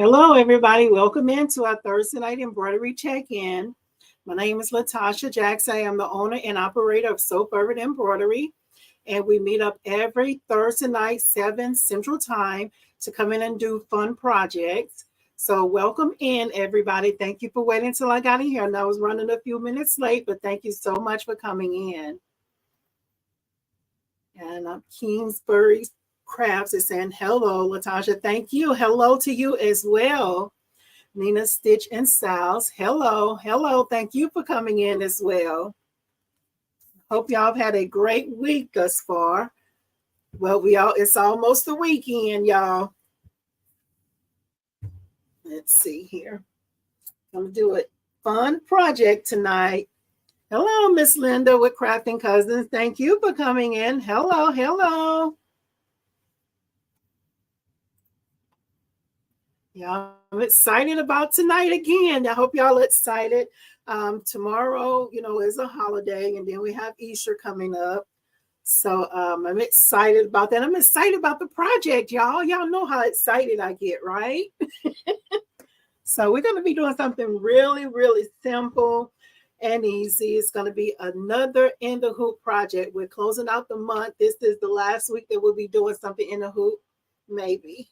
Hello, everybody. Welcome into our Thursday night embroidery check-in. My name is Latasha Jackson. I am the owner and operator of So Fervent Embroidery, and we meet up every Thursday night, 7 Central Time, to come in and do fun projects. So welcome in, everybody. Thank you for waiting until I got in here. And I was running a few minutes late, but thank you so much for coming in. And Kingsbury Crafts is saying, hello, Latasha. Thank you. Hello to you as well. Nina Stitch and Styles. Hello. Hello. Thank you for coming in as well. Hope y'all have had a great week thus far. Well, it's almost the weekend, y'all. Let's see here. I'm gonna do a fun project tonight. Hello, Miss Linda with Crafting Cousins. Thank you for coming in. Hello, hello. Yeah, I'm excited about tonight again. I hope y'all excited. Tomorrow, is a holiday, and then we have Easter coming up. So I'm excited about that. I'm excited about the project, y'all. Y'all know how excited I get, right? So we're going to be doing something really, really simple and easy. It's going to be another in the hoop project. We're closing out the month. This is the last week that we'll be doing something in the hoop, maybe.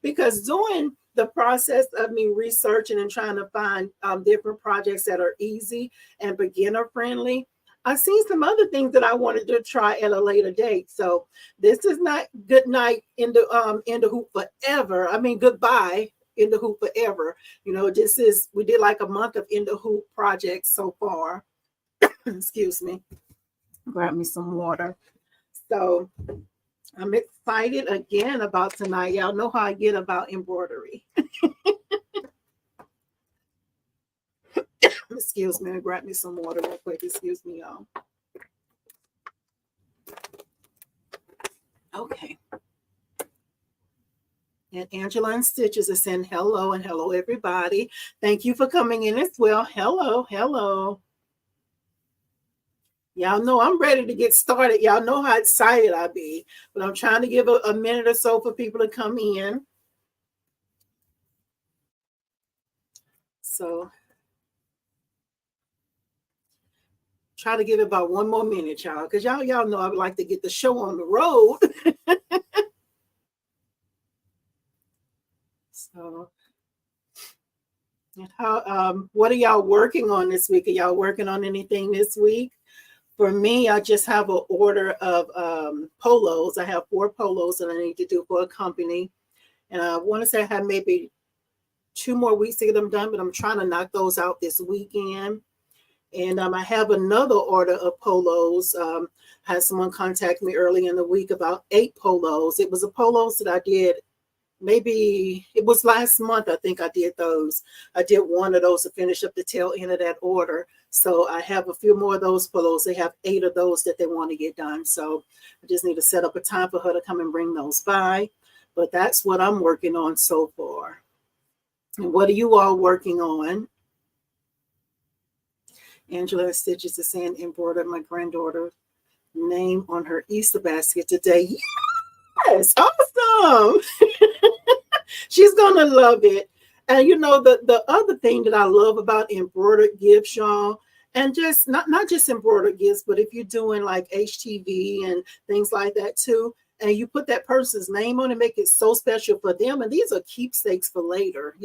Because doing the process of me researching and trying to find different projects that are easy and beginner friendly, I've seen some other things that I wanted to try at a later date. So this is not good night in the hoop forever. I mean, goodbye in the hoop forever. We did like a month of in the hoop projects so far. Excuse me. Grab me some water. So I'm excited again about tonight. Y'all know how I get about embroidery. Excuse me. Grab me some water real quick. Excuse me, y'all. Okay. And Angela and Stitches are saying hello and hello, everybody. Thank you for coming in as well. Hello, hello. Y'all know I'm ready to get started. Y'all know how excited I be. But I'm trying to give a minute or so for people to come in. So try to give it about one more minute, y'all. Because y'all know I would like to get the show on the road. So what are y'all working on this week? Are y'all working on anything this week? For me, I just have an order of polos. I have 4 polos that I need to do for a company. And I want to say I have maybe 2 more weeks to get them done, but I'm trying to knock those out this weekend. And I have another order of polos. Had someone contact me early in the week about 8 polos. It was a polos that I did. Maybe it was last month, I think I did those. I did one of those to finish up the tail end of that order. So I have a few more of those polos. They have 8 of those that they want to get done. So I just need to set up a time for her to come and bring those by. But that's what I'm working on so far. And what are you all working on? Angela Stitches is saying embroidered my granddaughter's name on her Easter basket today. Yes, awesome. She's gonna love it. And the other thing that I love about embroidered gifts, y'all, and just not just embroidered gifts, but if you're doing like HTV and things like that too, and you put that person's name on it, make it so special for them. And these are keepsakes for later,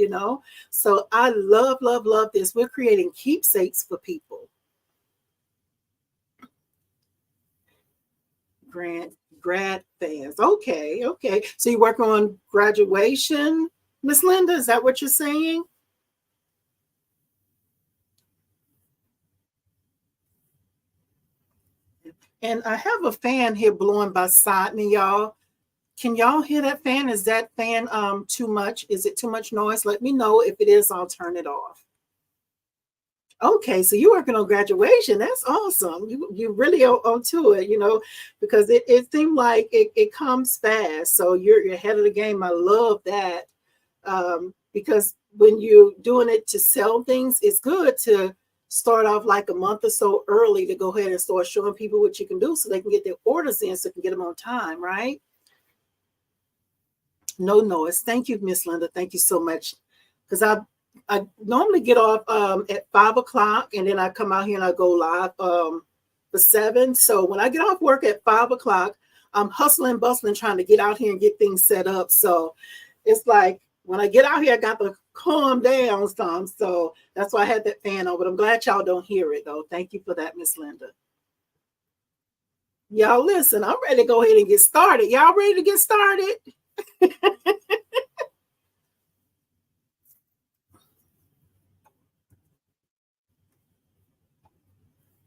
So I love, love, love this. We're creating keepsakes for people. Grad fans. Okay. So you work on graduation, Miss Linda? Is that what you're saying? And I have a fan here blowing beside me, y'all. Can y'all hear that fan? Is that fan too much? Is it too much noise? Let me know. If it is, I'll turn it off. Okay, so you're working on graduation. That's awesome. You really onto it, because it seemed like it comes fast. So you're ahead of the game. I love that. Because when you're doing it to sell things, it's good to start off like a month or so early to go ahead and start showing people what you can do so they can get their orders in so they can get them on time, right? No noise. Thank you, Miss Linda. Thank you so much. Because I normally get off at 5 o'clock, and then I come out here and I go live for 7. So when I get off work at 5 o'clock, I'm hustling, bustling, trying to get out here and get things set up. So it's like when I get out here, I got to calm down some. So that's why I had that fan on. But I'm glad y'all don't hear it though. Thank you for that, Miss Linda. Y'all listen, I'm ready to go ahead and get started. Y'all ready to get started?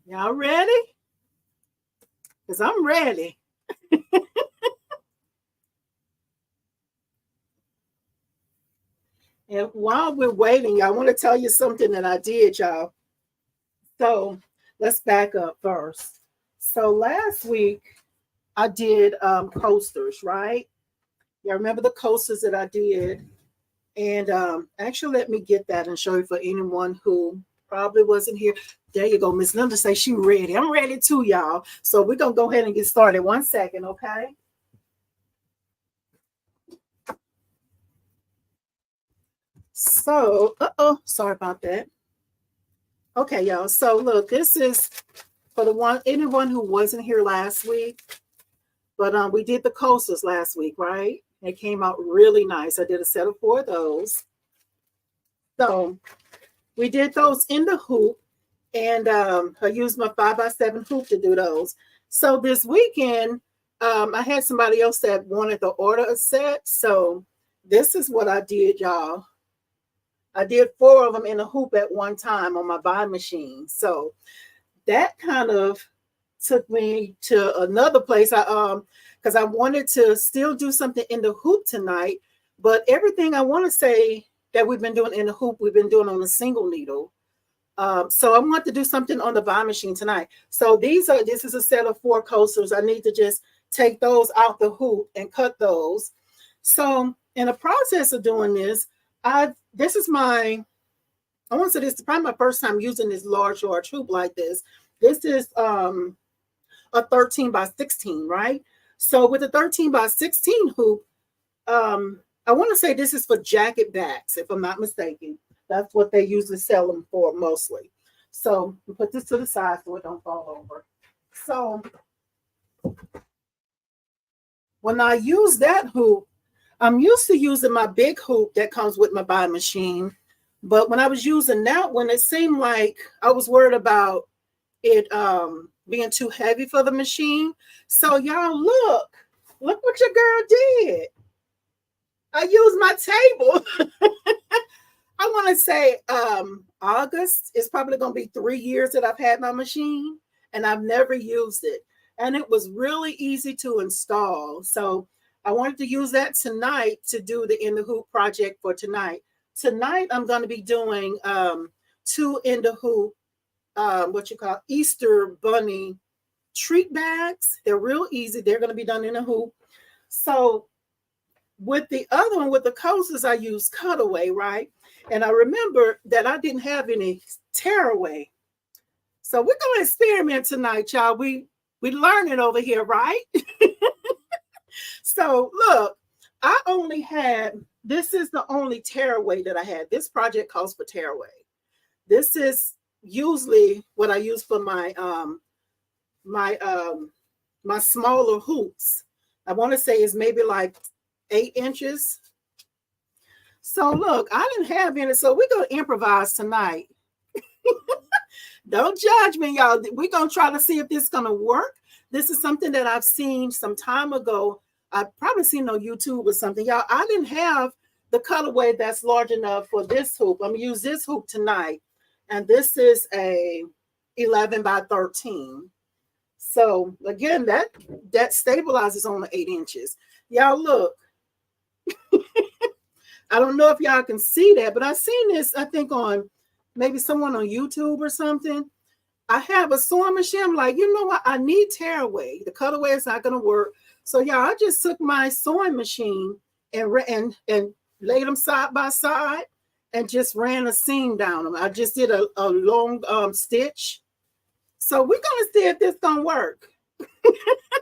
Y'all ready? Because I'm ready. And while we're waiting, I want to tell you something that I did, y'all. So let's back up first. So last week I did coasters, right? Yeah, remember the coasters that I did? And actually, let me get that and show you for anyone who probably wasn't here. There you go. Miss Linda say she ready. I'm ready too, y'all. So we're going to go ahead and get started. 1 second, okay? So, sorry about that. Okay, y'all. So look, this is for anyone who wasn't here last week. But we did the coasters last week, right? They came out really nice. I did a set of 4 of those. So we did those in the hoop, and I used my 5x7 hoop to do those. So this weekend, I had somebody else that wanted to order a set. So this is what I did, y'all. I did 4 of them in a hoop at one time on my bind machine. So that kind of took me to another place. Because I wanted to still do something in the hoop tonight, but everything I want to say that we've been doing in the hoop, we've been doing on a single needle. So I want to do something on the bind machine tonight. So this is a set of 4 coasters. I need to just take those out the hoop and cut those. So in the process of doing this, I want to say this is probably my first time using this large hoop like this. This is a 13x16, right? So with the 13x16 hoop, I want to say this is for jacket backs, if I'm not mistaken. That's what they usually sell them for mostly. So we put this to the side so it don't fall over. So when I use that hoop, I'm used to using my big hoop that comes with my bind machine. But when I was using that one, it seemed like I was worried about it being too heavy for the machine. So y'all look what your girl did. I used my table. I want to say August is probably going to be 3 years that I've had my machine, and I've never used it. And it was really easy to install. So I wanted to use that tonight to do the In the Hoop project for tonight. Tonight, I'm going to be doing 2 In the Hoop, Easter Bunny treat bags. They're real easy. They're going to be done in a hoop. So with the other one, with the coasters, I used cutaway, right? And I remember that I didn't have any tearaway. So we're going to experiment tonight, y'all. We learning over here, right? So look, this is the only tearaway that I had. This project calls for tearaway. This is usually what I use for my my smaller hoops. I want to say is maybe like 8 inches. So look, I didn't have any, so we're going to improvise tonight. Don't judge me, y'all. We're going to try to see if this is going to work. This is something that I've seen some time ago. I've probably seen on YouTube or something. Y'all, I didn't have the cutaway that's large enough for this hoop. I'm going to use this hoop tonight. And this is a 11x13. So again, that stabilizes on the 8 inches. Y'all look. I don't know if y'all can see that, but I've seen this, I think, on maybe someone on YouTube or something. I have a sewing machine. I'm like, you know what? I need tearaway. The cutaway is not going to work. So y'all, I just took my sewing machine and laid them side by side and just ran a seam down them. I just did a long stitch. So we're going to see if this going to work.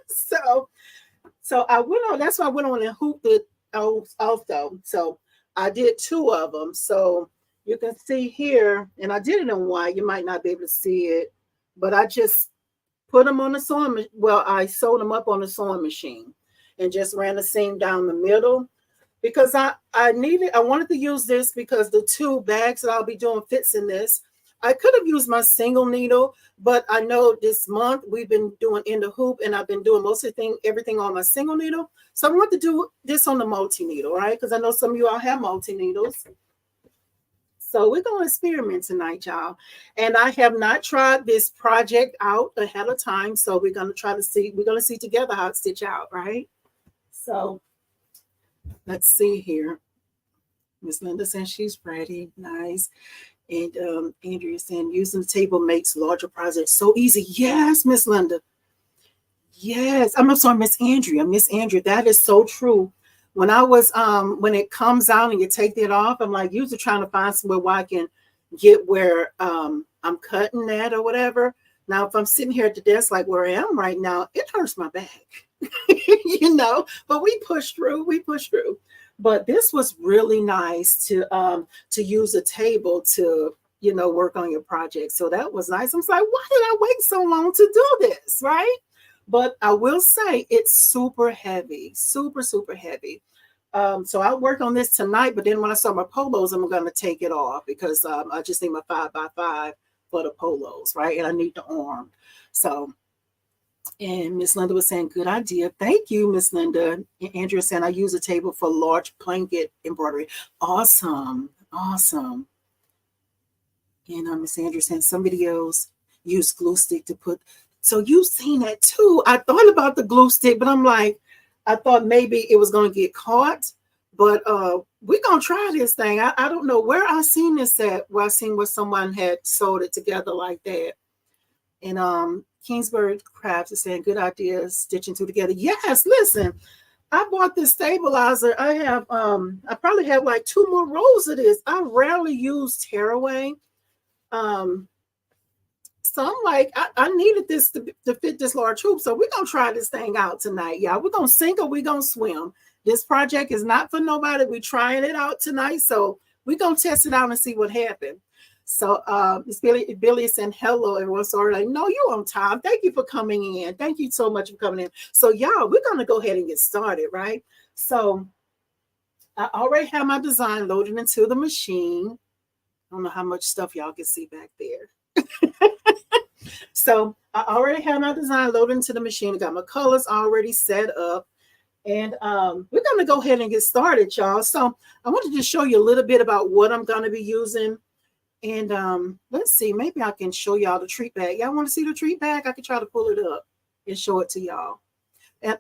So I went on, that's why I went on and hooped it. also. So I did 2 of them. So you can see here, and I did it in white. You might not be able to see it, but I just put them on the sewing. Well, I sewed them up on the sewing machine and just ran the seam down the middle because I wanted to use this because the 2 bags that I'll be doing fits in this. I could have used my single needle, but I know this month we've been doing in the hoop and I've been doing everything on my single needle. So I want to do this on the multi-needle, right? Because I know some of you all have multi-needles. So we're going to experiment tonight, y'all. And I have not tried this project out ahead of time. So we're going to see together how it stitch out, right? So let's see here. Miss Linda says she's ready. Nice. And Andrea saying using the table makes larger projects so easy. Yes, Miss Linda. Yes. I'm sorry, Miss Andrea. Miss Andrea, that is so true. When I was when it comes out and you take it off, I'm like usually trying to find somewhere where I can get where I'm cutting at or whatever. Now, if I'm sitting here at the desk like where I am right now, it hurts my back. But we push through. But this was really nice to use a table to, work on your project. So that was nice. I was like, why did I wait so long to do this? Right. But I will say it's super heavy, super, super heavy. So I'll work on this tonight. But then when I saw my polos, I'm going to take it off because I just need my 5x5 for the polos. Right. And I need the arm. So. And Miss Linda was saying, good idea. Thank you, Miss Linda. And Andrea saying, I use a table for large blanket embroidery. Awesome. Awesome. And Miss Andrea saying, some videos use glue stick to put. So you've seen that too. I thought about the glue stick, but I'm like, I thought maybe it was going to get caught. But we're going to try this thing. I don't know where I seen this at, where someone had sewed it together like that. And Kingsbury Crafts is saying, good idea, stitching 2 together. Yes, listen, I bought this stabilizer. I probably have like 2 more rows of this. I rarely use tearaway. So I'm like, I needed this to fit this large hoop. So we're going to try this thing out tonight, y'all. We're going to sink or we're going to swim. This project is not for nobody. We're trying it out tonight. So we're going to test it out and see what happens. So Miss Billy is saying hello, everyone. Sorry, like, no, you're on time. Thank you for coming in. Thank you so much for coming in. So y'all, we're going to go ahead and get started, right? So I already have my design loaded into the machine. I don't know how much stuff y'all can see back there. So I already have my design loaded into the machine. I got my colors already set up. And we're going to go ahead and get started, y'all. So I wanted to show you a little bit about what I'm going to be using. And let's see, maybe I can show y'all the treat bag. Y'all want to see the treat bag? I can try to pull it up and show it to y'all.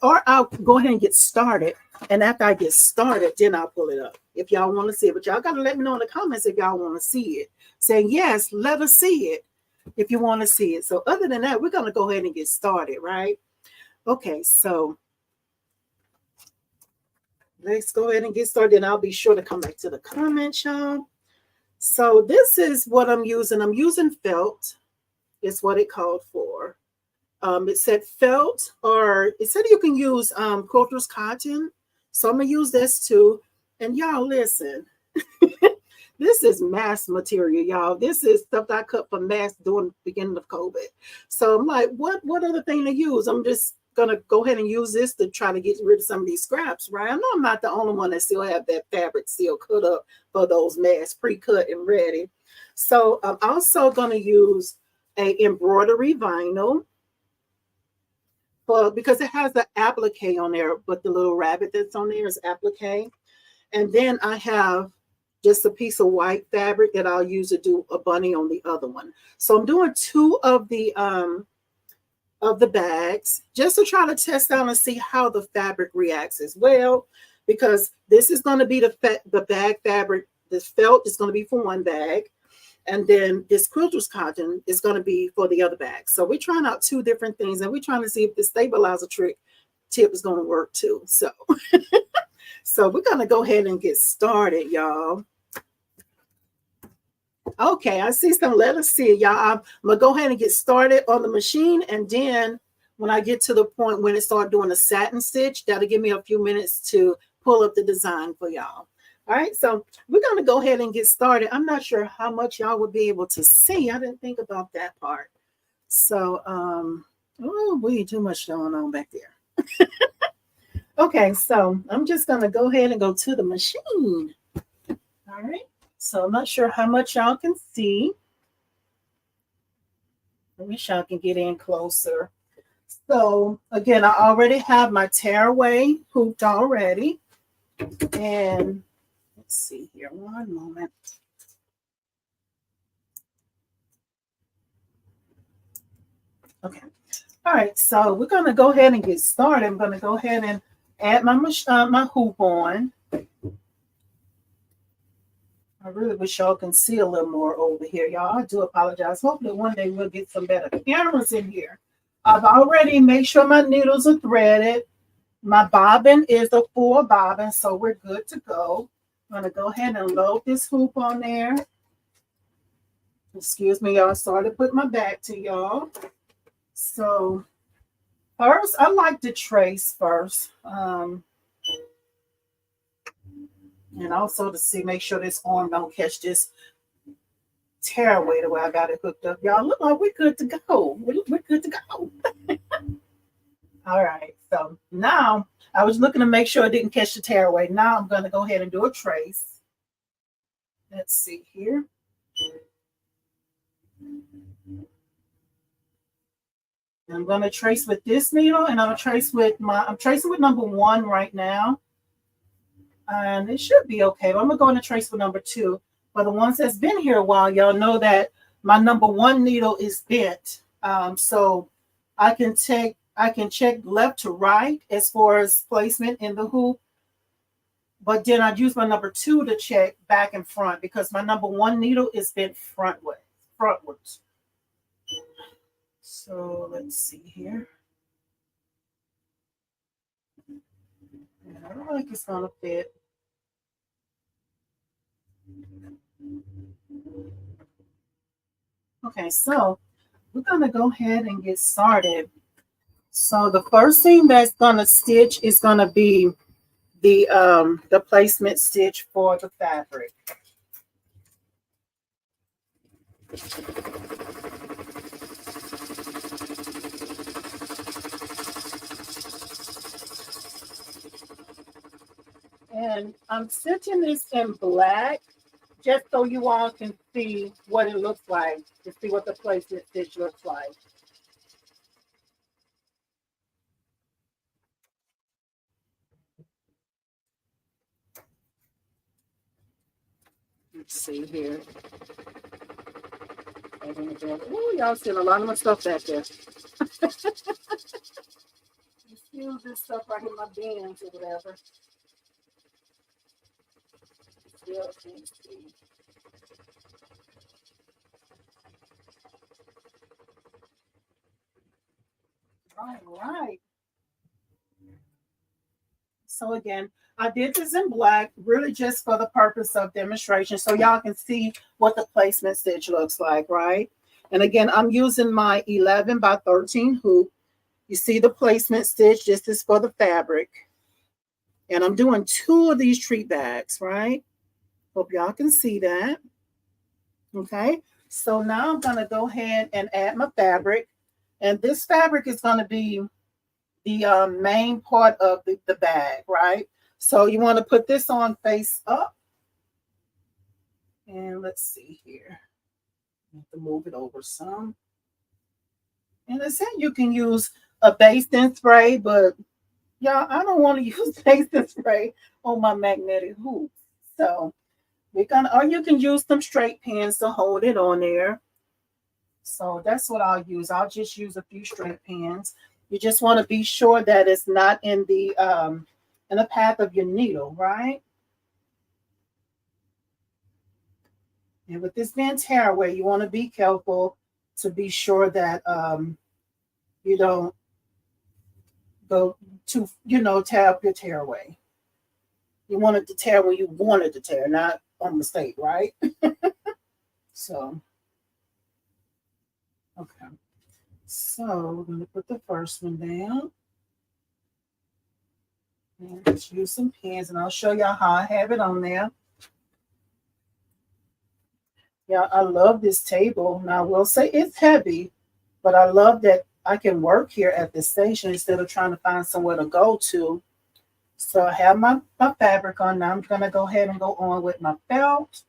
Or I'll go ahead and get started. And after I get started, then I'll pull it up if y'all want to see it. But y'all got to let me know in the comments if y'all want to see it. Saying, yes, let us see it if you want to see it. So other than that, we're going to go ahead and get started, right? Okay, so let's go ahead and get started. And I'll be sure to come back to the comments, y'all. So this is what I'm using. I'm using felt. It's what it called for. It said felt, or it said you can use quilter's cotton. So I'm going to use this too. And y'all listen, this is mass material, y'all. This is stuff that I cut for mass during the beginning of COVID. So I'm like, what other thing to use? I'm just going to go ahead and use this to try to get rid of some of these scraps, right? I know I'm not the only one that still have that fabric still cut up for those mass pre-cut and ready. So I'm also going to use a embroidery vinyl because it has the applique on there, but the little rabbit that's on there is applique. And then I have just a piece of white fabric that I'll use to do a bunny on the other one. So I'm doing 2 of the bags just to try to test out and see how the fabric reacts as well, because this is going to be the bag fabric. This felt is going to be for one bag, and then this quilter's cotton is going to be for the other bag. So we're trying out 2 different things, and we're trying to see if the stabilizer tip is going to work too. So so we're going to go ahead and get started, y'all. Okay, I see some. Let us see, y'all. I'm going to go ahead and get started on the machine. And then when I get to the point when it starts doing a satin stitch, that'll give me a few minutes to pull up the design for y'all. All right, so we're going to go ahead and get started. I'm not sure how much y'all will be able to see. I didn't think about that part. So, oh, we too much going on back there. Okay, so I'm just going to go ahead and go to the machine. All right, so I'm not sure how much y'all can see. I wish y'all can get in closer. So again, I already have my tearaway hooped already. And let's see here, one moment. Okay. All right, so we're going to go ahead and get started. I'm going to go ahead and add my hoop on. I really wish y'all can see a little more over here, y'all. I do apologize. Hopefully one day we'll get some better cameras in here. I've already made sure my needles are threaded. My bobbin is a full bobbin, so we're good to go. I'm going to go ahead and load this hoop on there. Excuse me, y'all. Sorry to put my back to y'all. So first, I like to trace first. And also to see, make sure this arm don't catch this tearaway the way I got it hooked up. Y'all look like we're good to go. We're good to go. All right. So now I was looking to make sure it didn't catch the tearaway. Now I'm going to go ahead and do a trace. Let's see here. I'm going to trace with this needle, and I'm tracing with number 1 right now. And it should be okay. But I'm going to go in and trace with number 2. For the ones that's been here a while, y'all know that my number 1 needle is bent. So I can check left to right as far as placement in the hoop. But then I'd use my number 2 to check back and front because my number 1 needle is bent frontwards. So let's see here. I don't like it's gonna fit. Okay, so we're gonna go ahead and get started. So the first thing that's gonna stitch is gonna be the placement stitch for the fabric. And I'm stitching this in black just so you all can see what it looks like, to see what the placement stitch looks like. Let's see here. Oh, y'all seeing a lot of my stuff back there. Excuse this stuff right in my bins or whatever. Still can't see. All right. So again, I did this in black, really just for the purpose of demonstration, so y'all can see what the placement stitch looks like, right? And again, I'm using my 11 by 13 hoop. You see the placement stitch. This is for the fabric. And I'm doing 2 of these treat bags, right? Hope y'all can see that. Okay. So now I'm going to go ahead and add my fabric. And this fabric is going to be the main part of the bag, right? So you want to put this on face up. And let's see here. I have to move it over some. And I said you can use a basting spray, but y'all, I don't want to use basting spray on my magnetic hoop. So we're gonna, or you can use some straight pins to hold it on there. So that's what I'll use. I'll just use a few straight pins. You just want to be sure that it's not in the path of your needle, right? And with this being tearaway, you want to be careful to be sure that you don't go to, tear up your tearaway. You want it to tear when you want it to tear, not on mistake, right? So, okay. So we're going to put the first one down. And just use some pins, and I'll show y'all how I have it on there. Yeah, I love this table. Now, I will say it's heavy, but I love that I can work here at the station instead of trying to find somewhere to go to. So I have my fabric on. Now I'm going to go ahead and go on with my belt.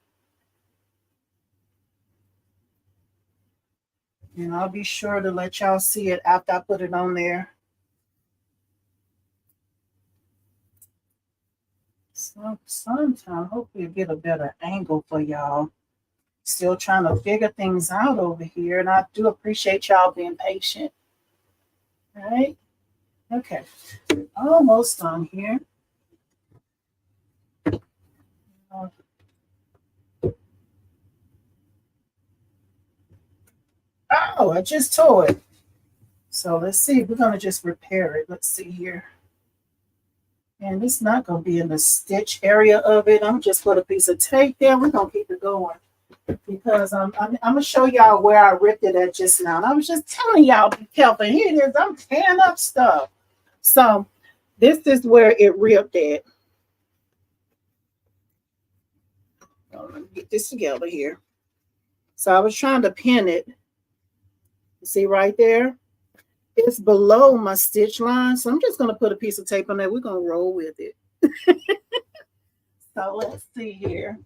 And I'll be sure to let y'all see it after I put it on there. So sometime, hopefully I'll get a better angle for y'all. Still trying to figure things out over here. And I do appreciate y'all being patient. All right. Okay. Almost done here. Oh, I just tore it. So let's see. We're going to just repair it. Let's see here. And it's not going to be in the stitch area of it. I'm just put a piece of tape there. We're going to keep it going because I'm going to show y'all where I ripped it at just now. And I was just telling y'all, be careful. Here it is. I'm tearing up stuff. So this is where it ripped at. Let me get this together here. So I was trying to pin it. See right there? It's below my stitch line. So I'm just going to put a piece of tape on there. We're going to roll with it. So let's see here.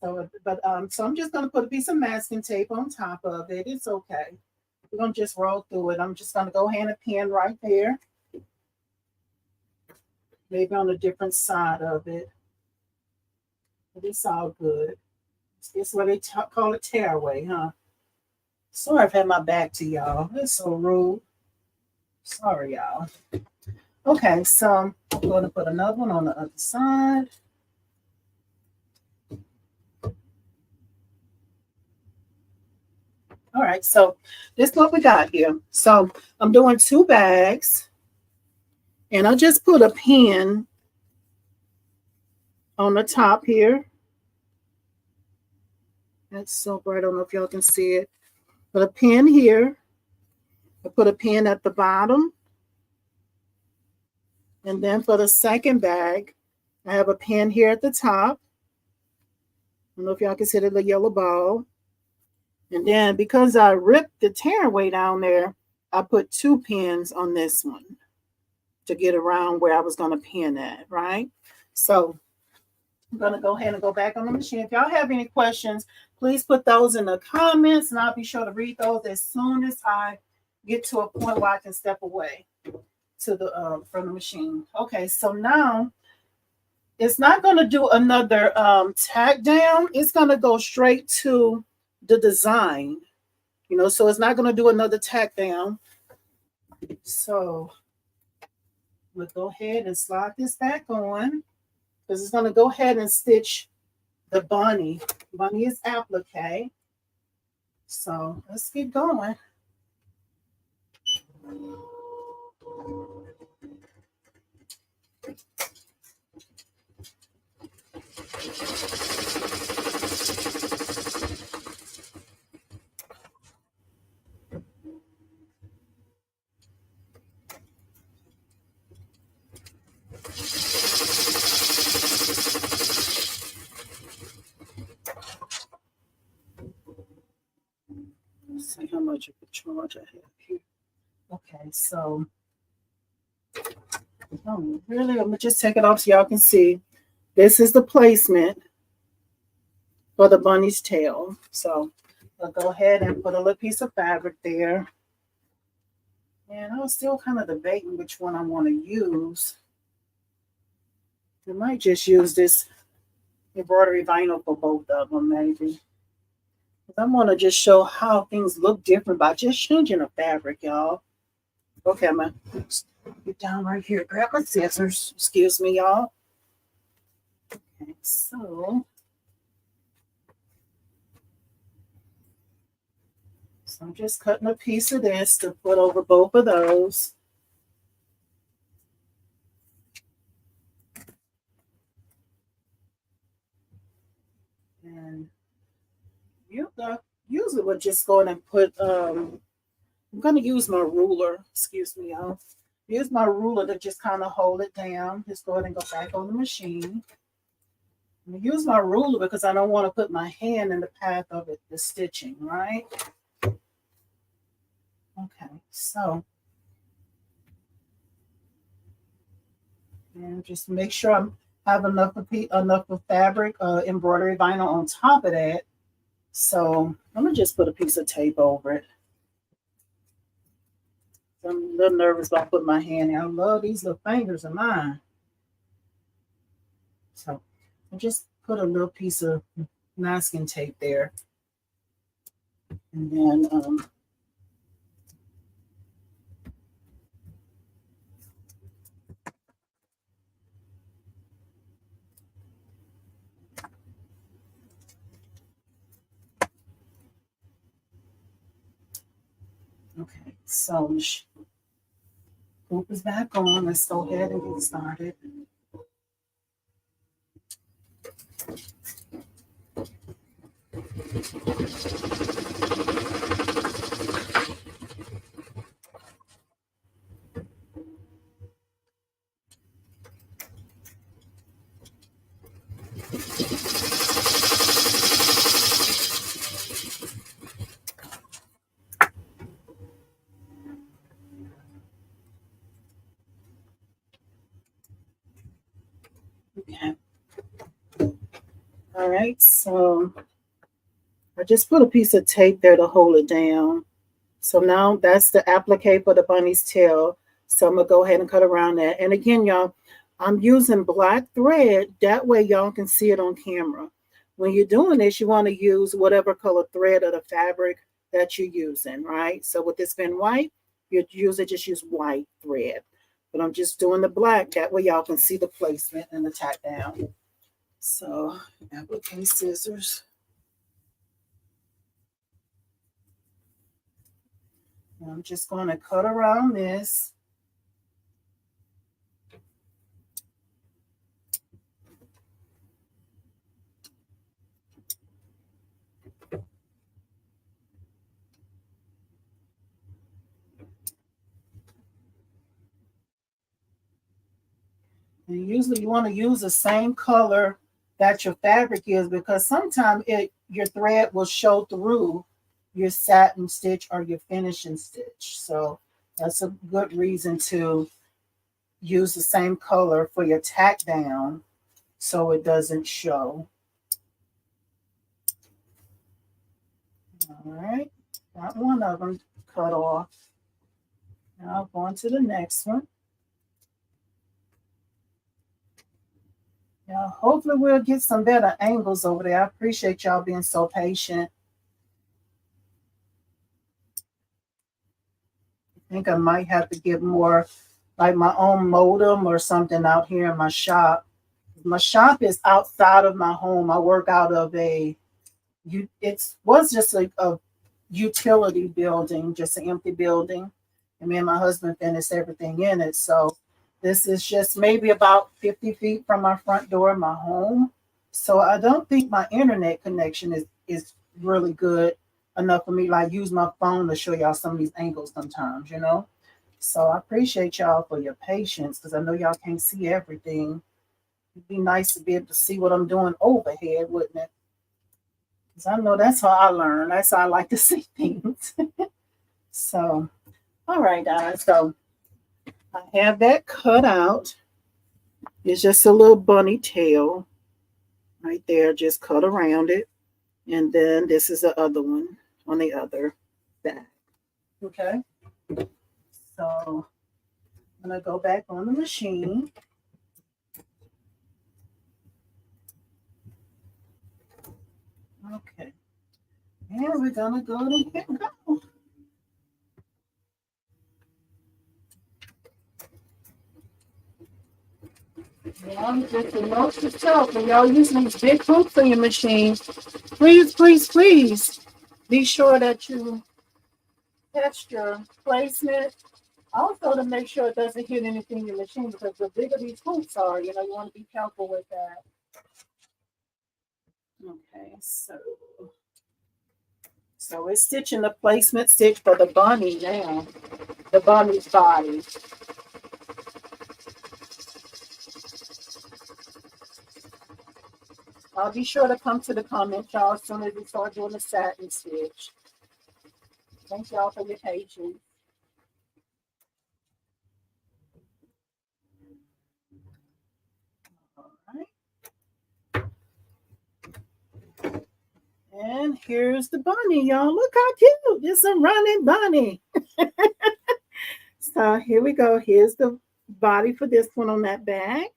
So I'm just going to put a piece of masking tape on top of it. It's okay. We're going to just roll through it. I'm just going to go ahead and pin right there. Maybe on a different side of it. But it's all good. It's what they call it tearaway, huh? Sorry I've had my back to y'all. That's so rude. Sorry, y'all. Okay, so I'm going to put another one on the other side. All right, so this is what we got here. So I'm doing 2 bags, and I just put a pin on the top here. That's so bright. I don't know if y'all can see it. Put a pin here. I put a pin at the bottom. And then for the second bag, I have a pin here at the top. I don't know if y'all can see the yellow ball. And then because I ripped the tearaway down there, I put 2 pins on this one to get around where I was going to pin at, right? So I'm going to go ahead and go back on the machine. If y'all have any questions, please put those in the comments, and I'll be sure to read those as soon as I get to a point where I can step away to the from the machine. Okay, so now it's not going to do another tack down. It's going to go straight to the design, so it's not going to do another tack down. So we'll go ahead and slide this back on because it's going to go ahead and stitch the bunny. Bunny is applique. So let's get going. Let's see how much of a charge I have here. Okay, so really, I'm gonna just take it off so y'all can see. This is the placement for the bunny's tail. So I'll go ahead and put a little piece of fabric there. And I was still kind of debating which one I want to use. I might just use this embroidery vinyl for both of them, maybe. I want to just show how things look different by just changing the fabric, y'all. Okay, I'm going to get down right here. Grab my scissors. Excuse me, y'all. Okay, so I'm just cutting a piece of this to put over both of those. And usually we'll just go in and put, I'm going to use my ruler. Excuse me, y'all. use my ruler to just kind of hold it down. Just go ahead and go back on the machine. I use my ruler because I don't want to put my hand in the path of it, the stitching, right? Okay, so and just make sure I have enough of fabric, embroidery vinyl on top of that. So I'm gonna just put a piece of tape over it. I'm a little nervous about putting my hand in. I love these little fingers of mine. So I just put a little piece of masking tape there. And then okay, so hoop is back on. Let's go ahead and get started. Okay. All right, so I just put a piece of tape there to hold it down. So now that's the applique for the bunny's tail. So I'm gonna go ahead and cut around that. And again, y'all, I'm using black thread. That way y'all can see it on camera. When you're doing this, you want to use whatever color thread of the fabric that you're using, right? So with this been white, you usually just use white thread. But I'm just doing the black. That way y'all can see the placement and the tack down. So applique scissors. And I'm just going to cut around this. And usually you want to use the same color that your fabric is because sometimes your thread will show through your satin stitch or your finishing stitch. So that's a good reason to use the same color for your tack down so it doesn't show. All right, got one of them cut off. Now on to the next one. Yeah, hopefully we'll get some better angles over there. I appreciate y'all being so patient. I think I might have to get more like my own modem or something out here in my shop. My shop is outside of my home. I work out of it was just a utility building, just an empty building. And me and my husband finished everything in it. So this is just maybe about 50 feet from my front door of my home. So I don't think my internet connection is really good enough for me like use my phone to show y'all some of these angles sometimes, you know. So I appreciate y'all for your patience because I know y'all can't see everything. It'd be nice to be able to see what I'm doing overhead, wouldn't it? Because I know that's how I learn. That's how I like to see things. So, all right, guys. So I have that cut out. It's just a little bunny tail right there. Just cut around it. And then this is the other one on the other back. Okay. So I'm going to go back on the machine. Okay. And we're going to go to get go. Yeah, just the most to tell. When y'all using these big hoops on your machine, please, please, please be sure that you test your placement. Also to make sure it doesn't hit anything in your machine because the bigger these hoops are, you want to be careful with that. Okay, so we're stitching the placement stitch for the bunny now, the bunny's body. I'll be sure to come to the comment, y'all, as soon as we start doing the satin stitch. Thank y'all for your patience. All right. And here's the bunny, y'all. Look how cute. It's a running bunny. So here we go. Here's the body for this one on that back.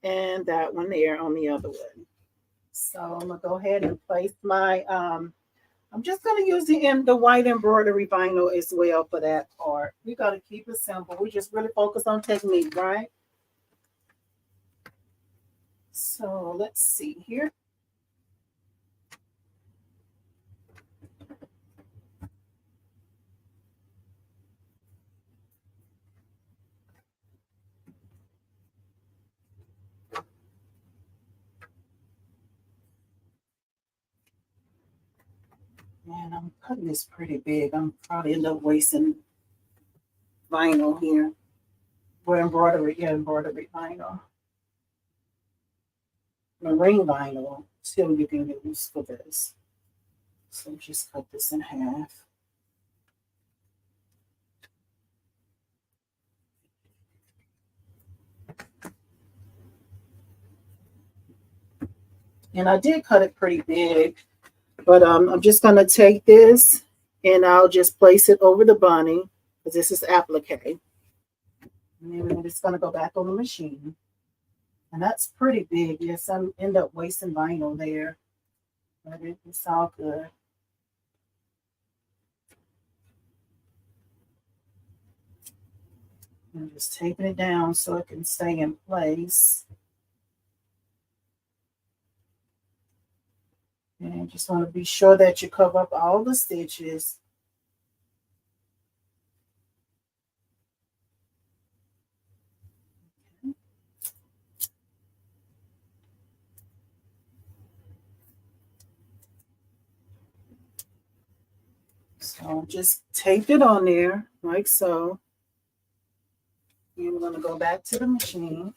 And that one there on the other one. So I'm going to go ahead and place my, I'm just going to use the white embroidery vinyl as well for that part. We got to keep it simple. We just really focus on technique, right? So let's see here. Man, I'm cutting this pretty big. I'm probably end up wasting vinyl here. For embroidery, yeah, embroidery vinyl. Marine vinyl, still you can use for this. So just cut this in half. And I did cut it pretty big, but I'm just going to take this and I'll just place it over the bunny because this is applique. And then we're just going to go back on the machine. And that's pretty big. Yes, I end up wasting vinyl there, but it's all good. I'm just taping it down so it can stay in place. And just want to be sure that you cover up all the stitches. Okay. So just tape it on there like so. And we're going to go back to the machine.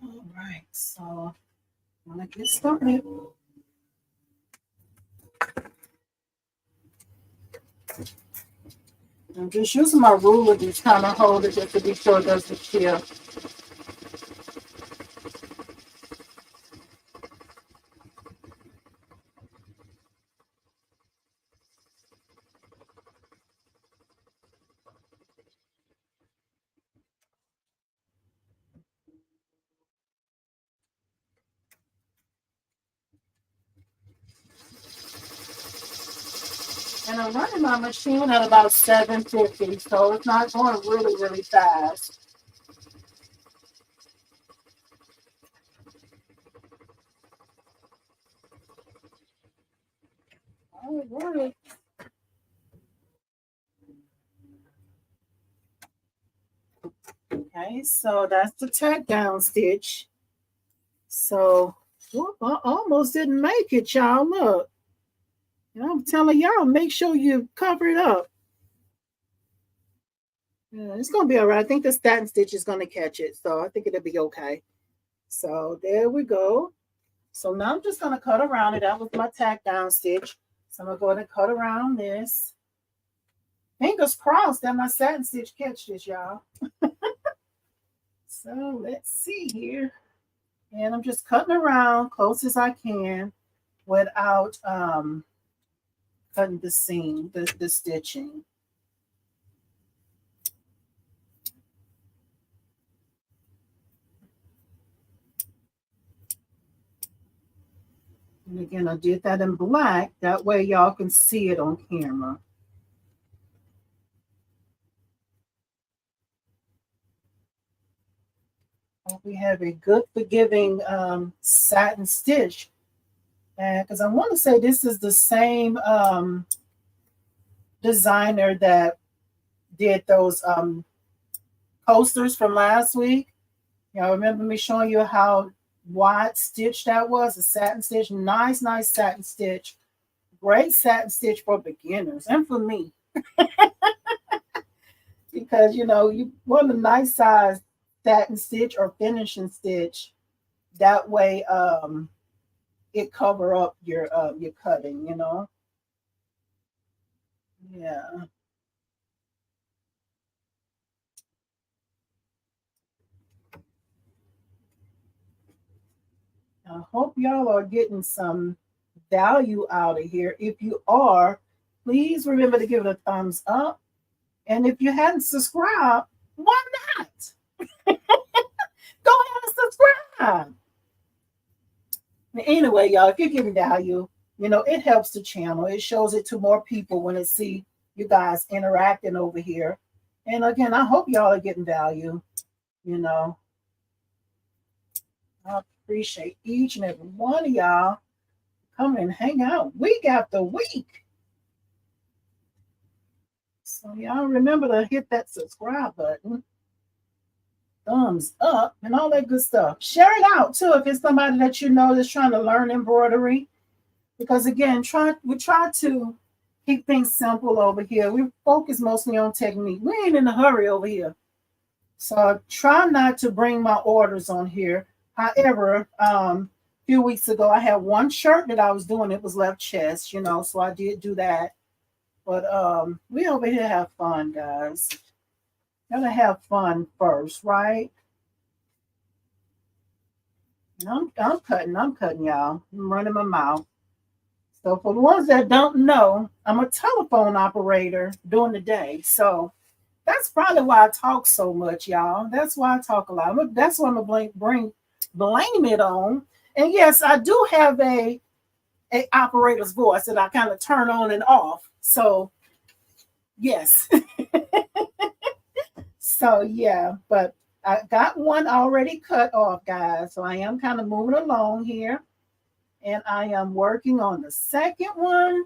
All right, so I'm going to get started. I'm just using my ruler to kind of hold it just to be sure it doesn't shift. And I'm running my machine at about 750, so it's not going really, really fast. All right. Okay, so that's the tack down stitch. So whoop, I almost didn't make it, y'all. Look. And I'm telling y'all, make sure you cover it up. Yeah, it's gonna be all right. I think the satin stitch is gonna catch it, so I think it'll be okay. So there we go. So now I'm just gonna cut around it. That was my tack down stitch. So I'm gonna go ahead and cut around this. Fingers crossed that my satin stitch catch this, y'all. So let's see here. And I'm just cutting around close as I can without cutting the seam, the stitching. And again, I did that in black. That way y'all can see it on camera. We have a good forgiving satin stitch. And because I want to say this is the same designer that did those coasters from last week. Y'all remember me showing you how wide stitch that was, a satin stitch. Nice, nice satin stitch. Great satin stitch for beginners and for me. Because you want a nice size satin stitch or finishing stitch. That way it cover up your cutting. Yeah. I hope y'all are getting some value out of here. If you are, please remember to give it a thumbs up. And if you hadn't subscribed, why not? Go ahead and subscribe. Anyway, y'all, if you're getting value, it helps the channel. It shows it to more people when they see you guys interacting over here. And again, I hope y'all are getting value. I appreciate each and every one of y'all coming and hang out week after week. So y'all remember to hit that subscribe button, thumbs up, and all that good stuff. Share it out too if it's somebody that you know that's trying to learn embroidery. Because again, we try to keep things simple over here. We focus mostly on technique. We ain't in a hurry over here. So I try not to bring my orders on here. However, a few weeks ago, I had one shirt that I was doing. It was left chest, so I did do that. But we over here have fun, guys. Gotta have fun first, right? I'm cutting, y'all. I'm running my mouth. So for the ones that don't know, I'm a telephone operator during the day. So that's probably why I talk so much, y'all. That's why I talk a lot. That's what I'm gonna blame it on. And yes, I do have a operator's voice that I kind of turn on and off. So yes. So yeah, but I got one already cut off, guys. So I am kind of moving along here. And I am working on the second one.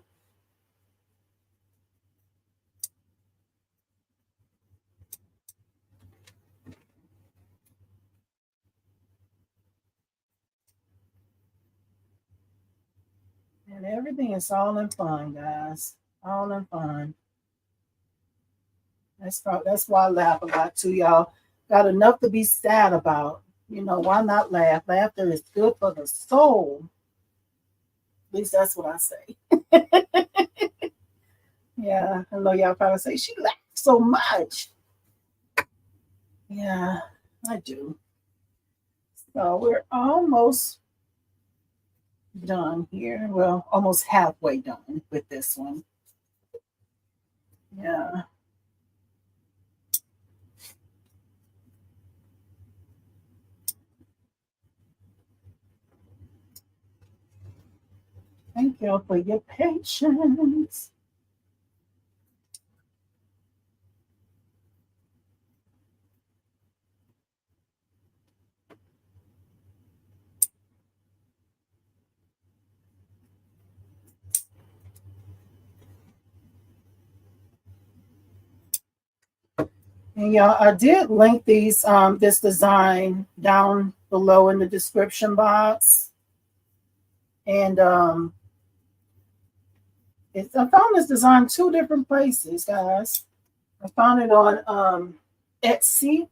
And everything is all in fun, guys. All in fun. That's why I laugh a lot too, y'all. Got enough to be sad about. Why not laugh? Laughter is good for the soul. At least that's what I say. Yeah, I know y'all probably say she laughs so much. Yeah, I do. So we're almost done here. Well, almost halfway done with this one. Yeah. Thank you for your patience. And y'all, I did link this design down below in the description box. And I found this design two different places, guys. I found it on Etsy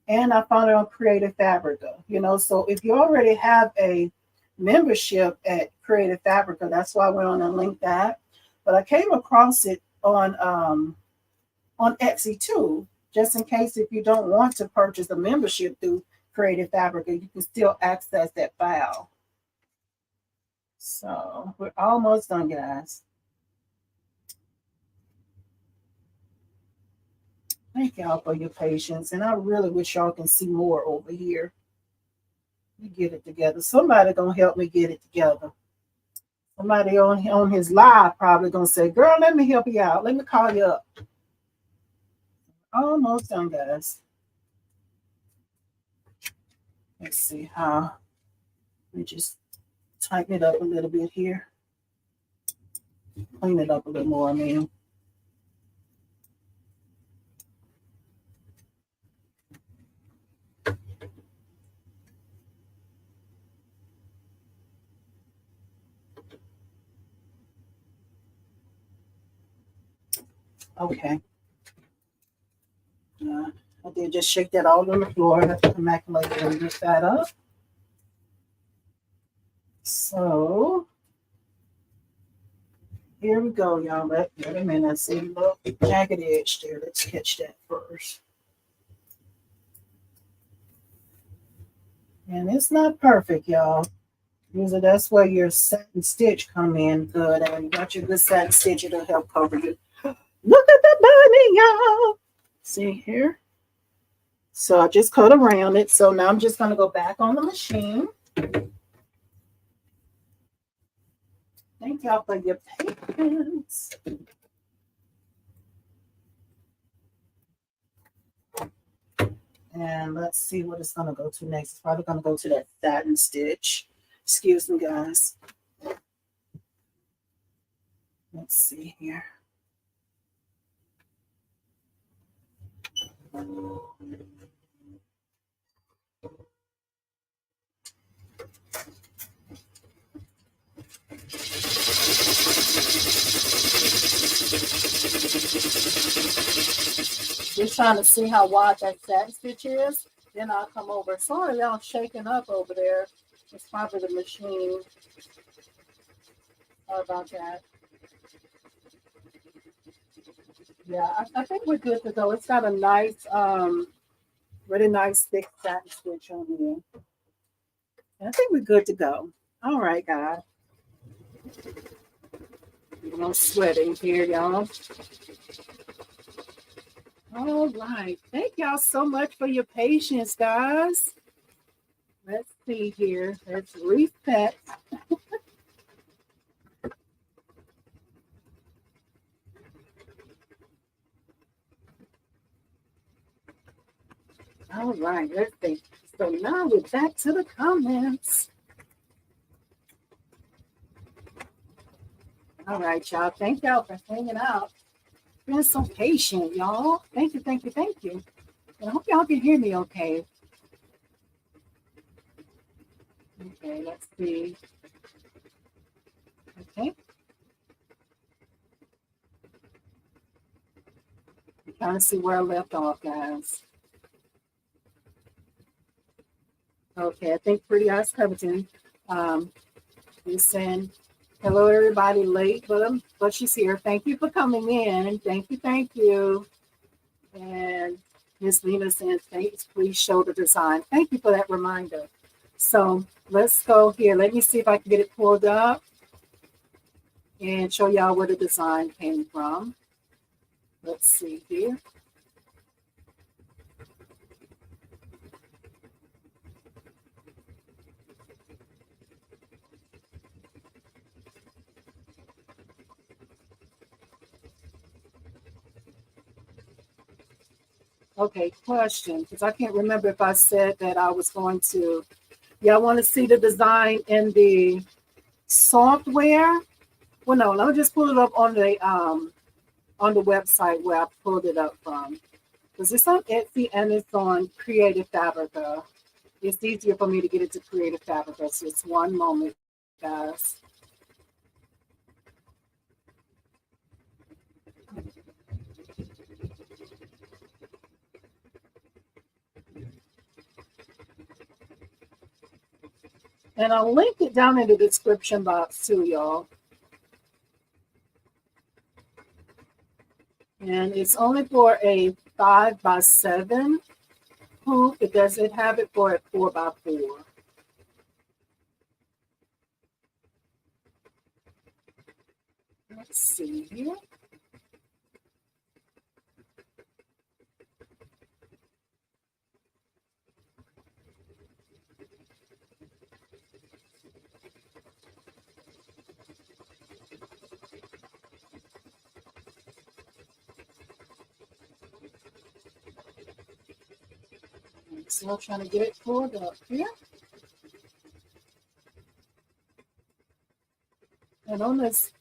and I found it on Creative Fabrica. So if you already have a membership at Creative Fabrica, that's why I went on and linked that. But I came across it on Etsy too, just in case if you don't want to purchase a membership through Creative Fabrica, you can still access that file. So we're almost done, guys. Thank y'all for your patience. And I really wish y'all can see more over here. We get it together. Somebody gonna help me get it together. Somebody on his live probably gonna say, girl, let me help you out. Let me call you up. Almost done, guys. Let's see how. Let me just tighten it up a little bit here. Clean it up a little more, I mean. Okay. I did just shake that all on the floor. I have to immaculate and lift that up. So here we go, y'all. Wait a minute. I see a little jagged edge there. Let's catch that first. And it's not perfect, y'all. Usually that's where your satin stitch come in good. And you got your good satin stitch, it'll help cover you. Look at the bunny, y'all. See here? So I just cut around it. So now I'm just going to go back on the machine. Thank y'all for your patience. And let's see what it's going to go to next. It's probably going to go to that satin stitch. Excuse me, guys. Let's see here. Just trying to see how wide that satin stitch is. Then I'll come over. Sorry, y'all shaking up over there. It's probably the machine. Sorry about that. Yeah, I think we're good to go. It's got a nice, really nice thick satin stitch on here. And I think we're good to go. All right, guys. I'm sweating here, y'all. All right. Thank y'all so much for your patience, guys. Let's see here. Let's reset. All right, let's see. So now we're back to the comments. All right, y'all. Thank y'all for hanging out. Been so patient, y'all. Thank you, thank you, thank you. I hope y'all can hear me okay. Okay, let's see. Okay. I'm trying to see where I left off, guys. Okay, I think Pretty Eyes Covington is saying hello, everybody. Late, but she's here. Thank you for coming in. Thank you, thank you. And Miss Lena saying, thanks, please show the design. Thank you for that reminder. So let's go here. Let me see if I can get it pulled up and show y'all where the design came from. Let's see here. Okay, question, because I can't remember if I said that I was going to. Y'all want to see the design in the software? Well, no, let me just pull it up on the website where I pulled it up from. Because it's on Etsy and it's on Creative Fabrica. It's easier for me to get it to Creative Fabrica. So it's one moment, guys. And I'll link it down in the description box too, y'all. And it's only for a 5x7 hoop. It doesn't have it for a 4x4. Let's see here. I'm still trying to get it pulled up here. And on this,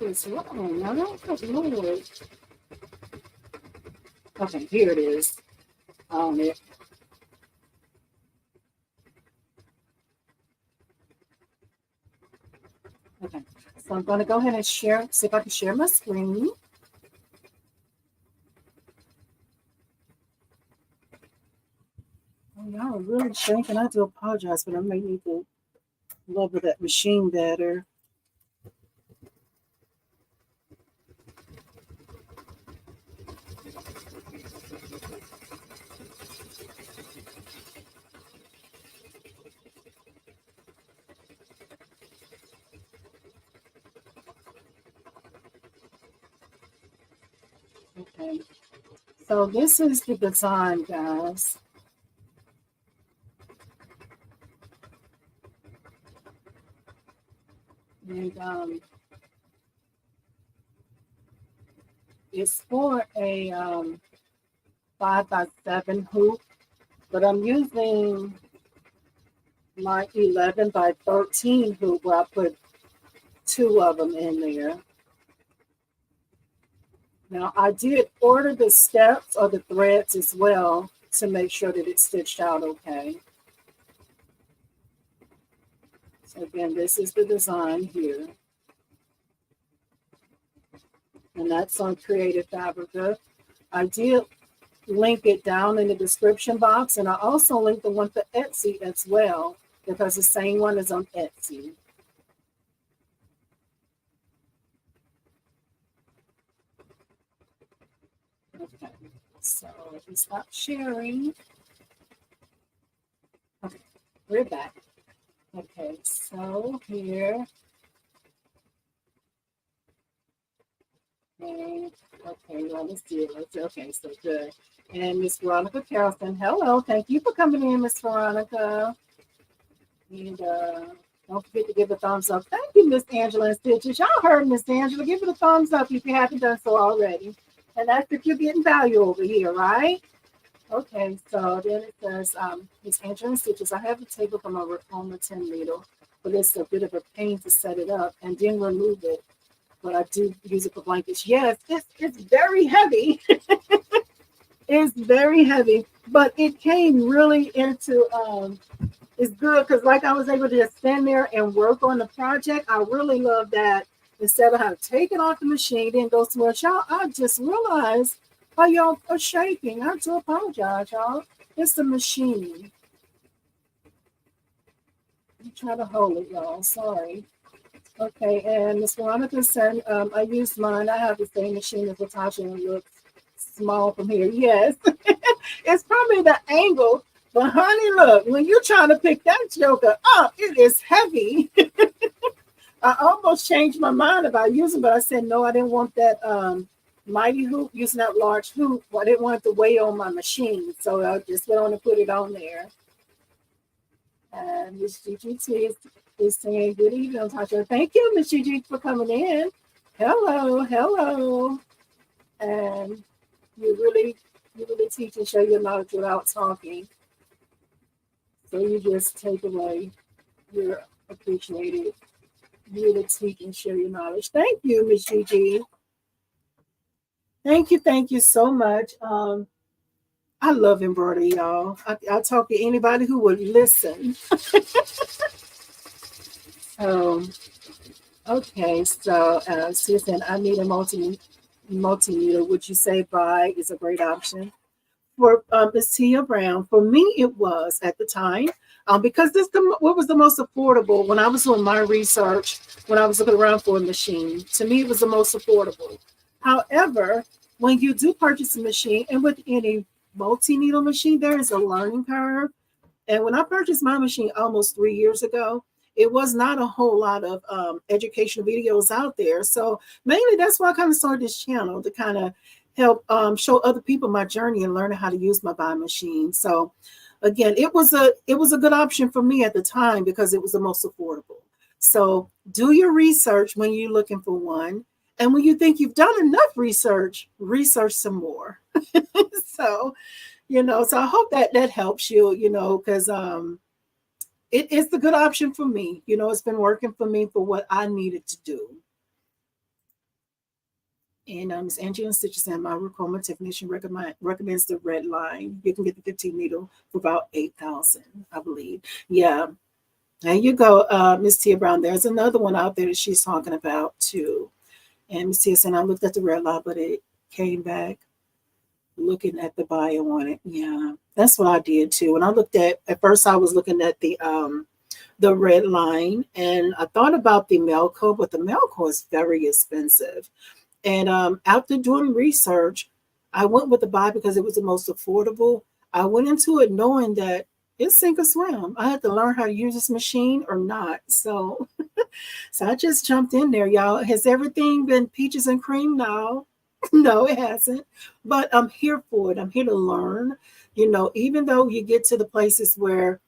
is wrong? I don't know. Okay, here it is on it. Okay, so I'm going to go ahead and share, see if I can share my screen. Oh, y'all are really shaking. I do apologize, but I may need to lower that machine better. Okay, so this is the design, guys. And it's for a 5x7 hoop, but I'm using my 11x13 hoop where I put 2 of them in there. Now I did order the steps or the threads as well to make sure that it's stitched out okay. So again, this is the design here. And that's on Creative Fabrica. I did link it down in the description box, and I also linked the one for Etsy as well, because the same one is on Etsy. Okay, so let me stop sharing. Okay, we're back. Okay, so here. Okay, well, let's do it. Okay, so good. And Miss Veronica Carlson, hello. Thank you for coming in, Miss Veronica. And don't forget to give a thumbs up. Thank you, Miss Angela and Stitches. Y'all heard Miss Angela. Give it a thumbs up if you haven't done so already. And that's if you're getting value over here, right? Okay, so then it says, Miss Angela and Stitches, I have a table from a reformer 10 needle, but it's a bit of a pain to set it up and then remove it. But I do use it for blankets. Yes, it's very heavy. It's very heavy, but it came really into it's good because like I was able to just stand there and work on the project. I really love that instead of having to take it off the machine, then go somewhere. Y'all, I just realized how y'all are shaking. I do apologize, y'all. It's the machine. I'm trying to hold it, y'all. Sorry. Okay, and Miss Veronica said, I used mine. I have the same machine as Latasha and it looks small from here. Yes, it's probably the angle. But honey, look, when you're trying to pick that joker up, it is heavy. I almost changed my mind about using, but I said no, I didn't want that mighty hoop, using that large hoop. I didn't want it to weigh on my machine, so I just went on and put it on there. And Miss GGT is saying good evening, Tasha. Thank you, Miss GG, for coming in. Hello, hello. And you really teach and show your knowledge without talking. So you just take away your appreciated. You really teach and share your knowledge. Thank you, Miss GG. Thank you so much. I love embroidery, y'all. I talk to anybody who would listen. Okay, so Susan, I need a multi-needle. Would you say buy is a great option? For Ms. Tia Brown, for me it was at the time, because what was the most affordable when I was doing my research, when I was looking around for a machine. To me, it was the most affordable. However, when you do purchase a machine, and with any multi-needle machine, there is a learning curve. And when I purchased my machine almost 3 years ago, it was not a whole lot of educational videos out there. So mainly that's why I kind of started this channel, to kind of help show other people my journey and learning how to use my buying machine. So again, it was a good option for me at the time because it was the most affordable. So do your research when you're looking for one. And when you think you've done enough research some more. So, so I hope that helps you, because it's a good option for me. It's been working for me for what I needed to do. And Ms. Angela Stitches and my Ricoma technician recommends the red line. You can get the 15 needle for about 8,000, I believe. Yeah. There you go, Miss Tia Brown. There's another one out there that she's talking about too. And Miss Tia said, I looked at the red line, but it came back looking at the bio on it. Yeah, that's what I did too. When I looked at first I was looking at the red line, and I thought about the Melco, but the Melco is very expensive. And after doing research, I went with the buy because it was the most affordable. I went into it knowing that it's sink or swim. I had to learn how to use this machine or not. So, so I just jumped in there, y'all. Has everything been peaches and cream? No, no, it hasn't. But I'm here for it. I'm here to learn. You know, even though you get to the places where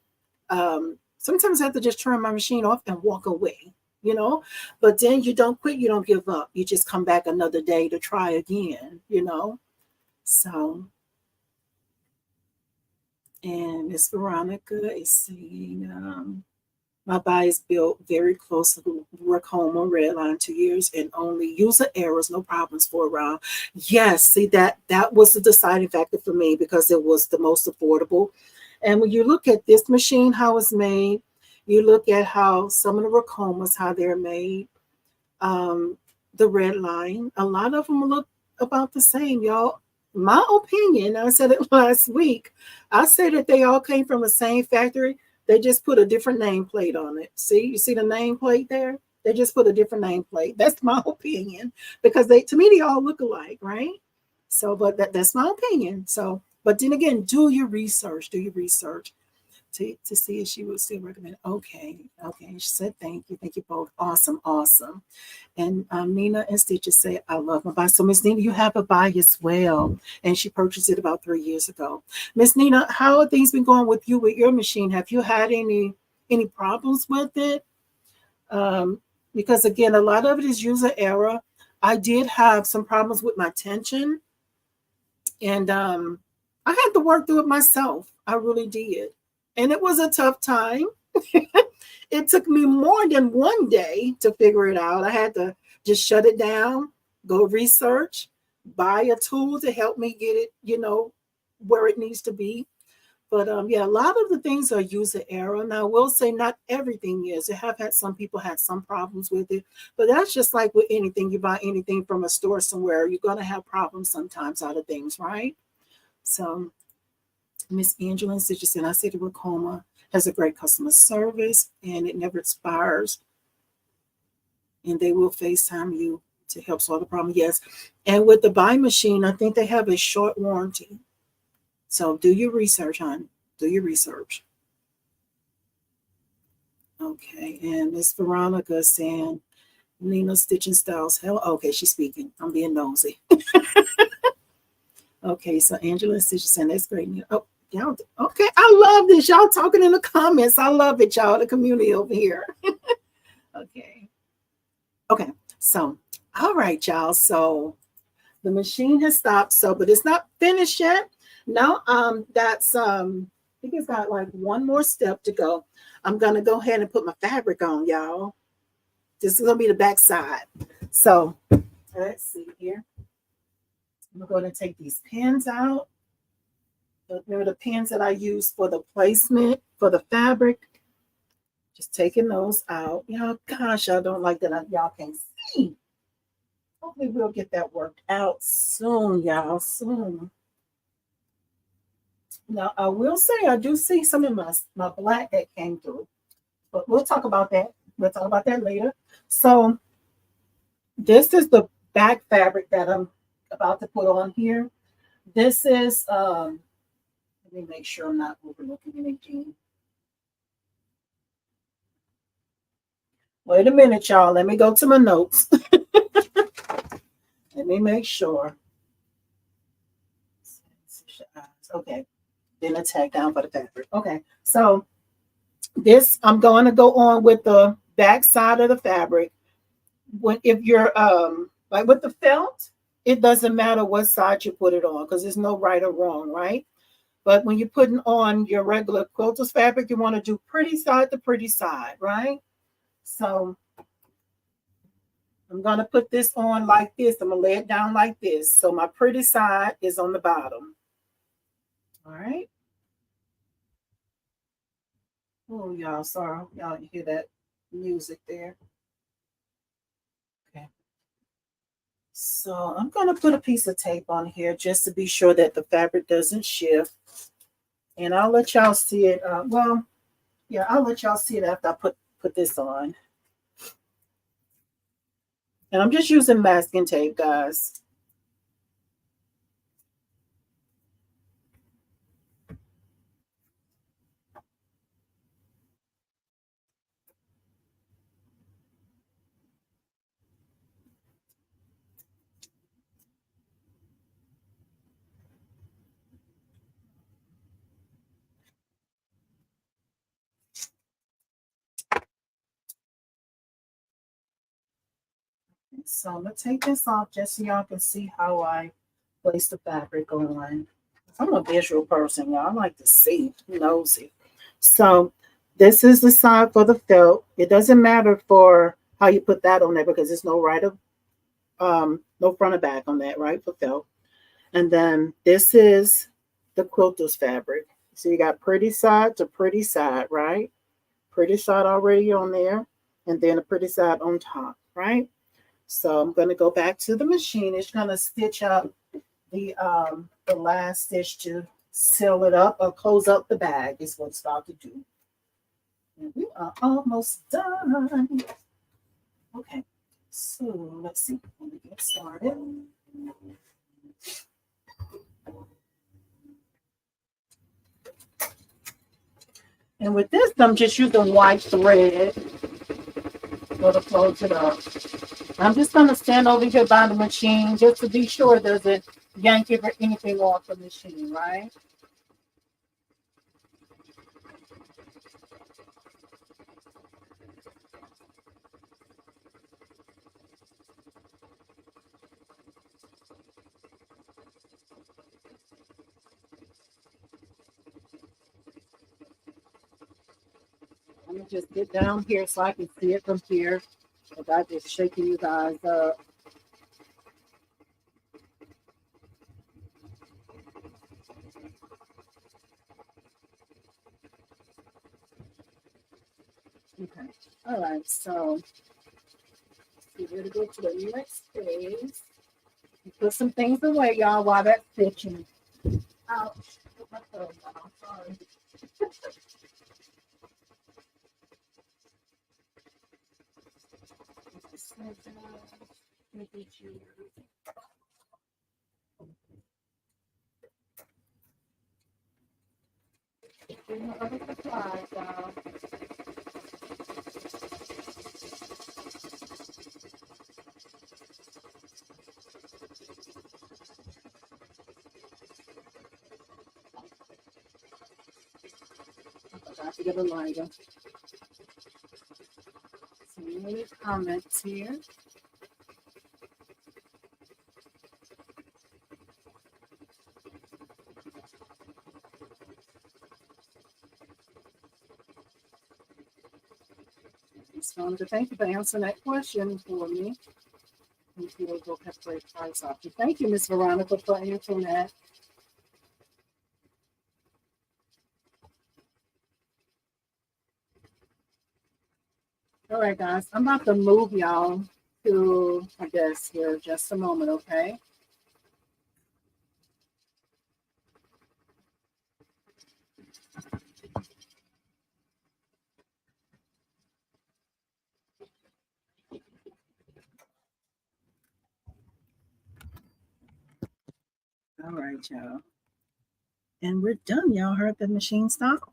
sometimes I have to just turn my machine off and walk away, you know, but then you don't quit, you don't give up. You just come back another day to try again, you know. So, and Miss Veronica is saying, my buy is built very close to the work home on red line 2 years and only user errors, no problems for a while. Yes, see that was the deciding factor for me because it was the most affordable. And when you look at this machine, how it's made, you look at how some of the Racomas, how they're made, the red line, a lot of them look about the same, y'all. My opinion, I said it last week, I said that they all came from the same factory. They just put a different nameplate on it. See, you see the nameplate there? They just put a different nameplate. That's my opinion because to me, they all look alike, right? So, but that's my opinion. So, but then again, do your research. Do your research to see if she would still recommend. Okay, okay. She said thank you both. Awesome, awesome. And Nina and Stitches say, I love my buy. So Miss Nina, you have a buy as well. And she purchased it about 3 years ago. Miss Nina, how have things been going with you with your machine? Have you had any problems with it? Because again, a lot of it is user error. I did have some problems with my tension. And I had to work through it myself. I really did. And it was a tough time. It took me more than one day to figure it out. I had to just shut it down, go research, buy a tool to help me get it, you know, where it needs to be. But yeah, a lot of the things are user error. Now, I will say not everything is. I have had some people had some problems with it, but that's just like with anything. You buy anything from a store somewhere, you're going to have problems sometimes out of things, right? So Miss Angela and Citrus, and I say the Ricoma has a great customer service and it never expires. And they will FaceTime you to help solve the problem. Yes. And with the buy machine, I think they have a short warranty. So do your research, hon. Do your research. Okay. And Miss Veronica saying Nina Stitching Styles. Hell, okay, she's speaking. I'm being nosy. Okay, so Angela Stitching saying that's great. Oh, y'all, okay. I love this. Y'all talking in the comments. I love it, y'all. The community over here. Okay. Okay. So, all right, y'all. So the machine has stopped. So, but it's not finished yet. Now, that's I think it's got like one more step to go. I'm gonna go ahead and put my fabric on, y'all. This is gonna be the back side. So let's see here. I'm going to take these pins out. Remember the pins that I use for the placement for the fabric. Just taking those out. Y'all, gosh, I don't like that y'all can't see. Hopefully we'll get that worked out soon, y'all, soon. Now, I will say I do see some of my black that came through, but we'll talk about that. We'll talk about that later. So this is the back fabric that I'm about to put on here. This is, let me make sure I'm not overlooking anything. Wait a minute, y'all. Let me go to my notes. Let me make sure. Okay. Then a tag down for the fabric. Okay. So this, I'm going to go on with the back side of the fabric. If you're like with the felt, it doesn't matter what side you put it on because there's no right or wrong, right? But when you're putting on your regular quilter's fabric, you want to do pretty side to pretty side, right? So I'm going to put this on like this. I'm going to lay it down like this. So my pretty side is on the bottom. All right. Oh, y'all, sorry. Y'all hear that music there. Okay. So I'm going to put a piece of tape on here just to be sure that the fabric doesn't shift. And I'll let y'all see it. Well, yeah, I'll let y'all see it after I put this on. And I'm just using masking tape, guys. So I'm going to take this off just so y'all can see how I place the fabric on. I'm a visual person, y'all. I like to see, nosy. So this is the side for the felt. It doesn't matter for how you put that on there because there's no no front or back on that, right, for felt. And then this is the quilter's fabric. So you got pretty side to pretty side, right? Pretty side already on there, and then a pretty side on top, right? So I'm going to go back to the machine. It's going to stitch up the last stitch to seal it up or close up the bag is what it's about to do. And we are almost done. Okay, so let's see. Let me get started. And with this, I'm just using white thread to close it up. I'm just going to stand over here by the machine just to be sure it doesn't yank anything off the machine, right? Let me just get down here so I can see it from here without just shaking you guys up. Okay. All right. So we're going to go to the next phase. Put some things away, y'all, while that's stitching. Ouch. Put my thumb down. Sorry. Other supplies, y'all. I forgot to get a lighter. So any comments here? Just wanted to thank you for answering that question for me. Thank you, we'll have great price off. Thank you, Miss Veronica, for answering that. All right, guys, I'm about to move y'all to, I guess, here just a moment, okay? All right, y'all. And we're done. Y'all heard the machine stop?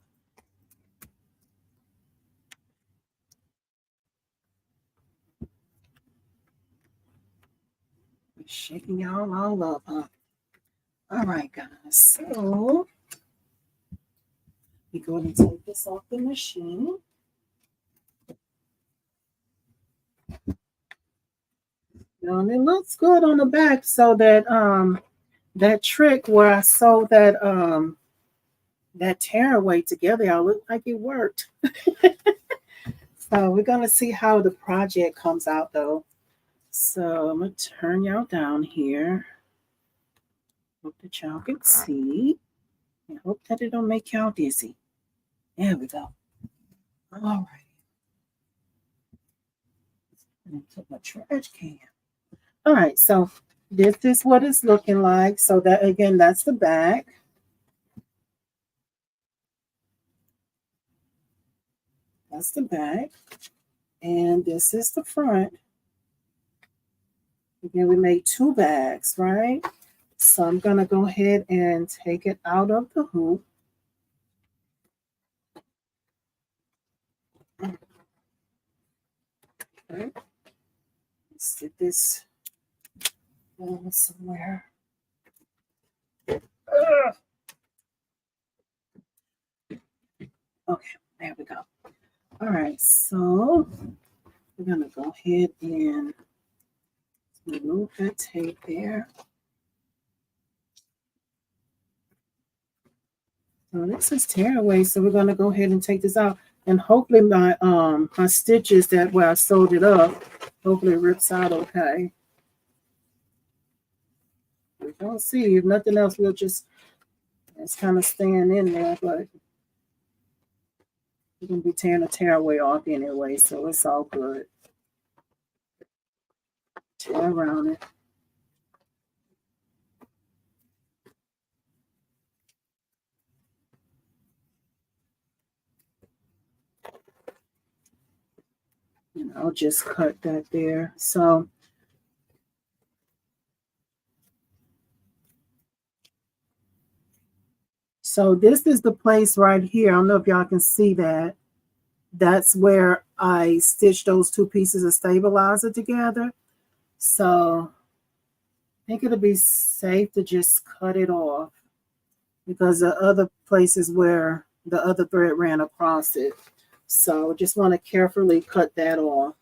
We're shaking y'all all up, huh? All right, guys. So we're going to take this off the machine. And it looks good on the back, so that that trick where I sewed that tearaway together, y'all, look like it worked. So we're gonna see how the project comes out though. So I'm going to turn y'all down here. Hope that y'all can see. I hope that it don't make y'all dizzy. There we go. All right. And took my trash can. All right, so this is what it's looking like. So that again, that's the back. That's the back. And this is the front. Again, we made 2 bags, right? So I'm going to go ahead and take it out of the hoop. Okay. Let's get this somewhere. Okay, there we go. All right, so we're going to go ahead and remove that tape there. So this is tearaway, so we're going to go ahead and take this out. And hopefully my my stitches that where I sewed it up, hopefully it rips out okay. We don't see, if nothing else, we'll just, it's kind of staying in there, but we're going to be tearing the tearaway off anyway, so it's all good. Tear around it. And I'll just cut that there. So this is the place right here. I don't know if y'all can see that. That's where I stitched those 2 pieces of stabilizer together. So I think it'll be safe to just cut it off because the other places where the other thread ran across it. So just want to carefully cut that off.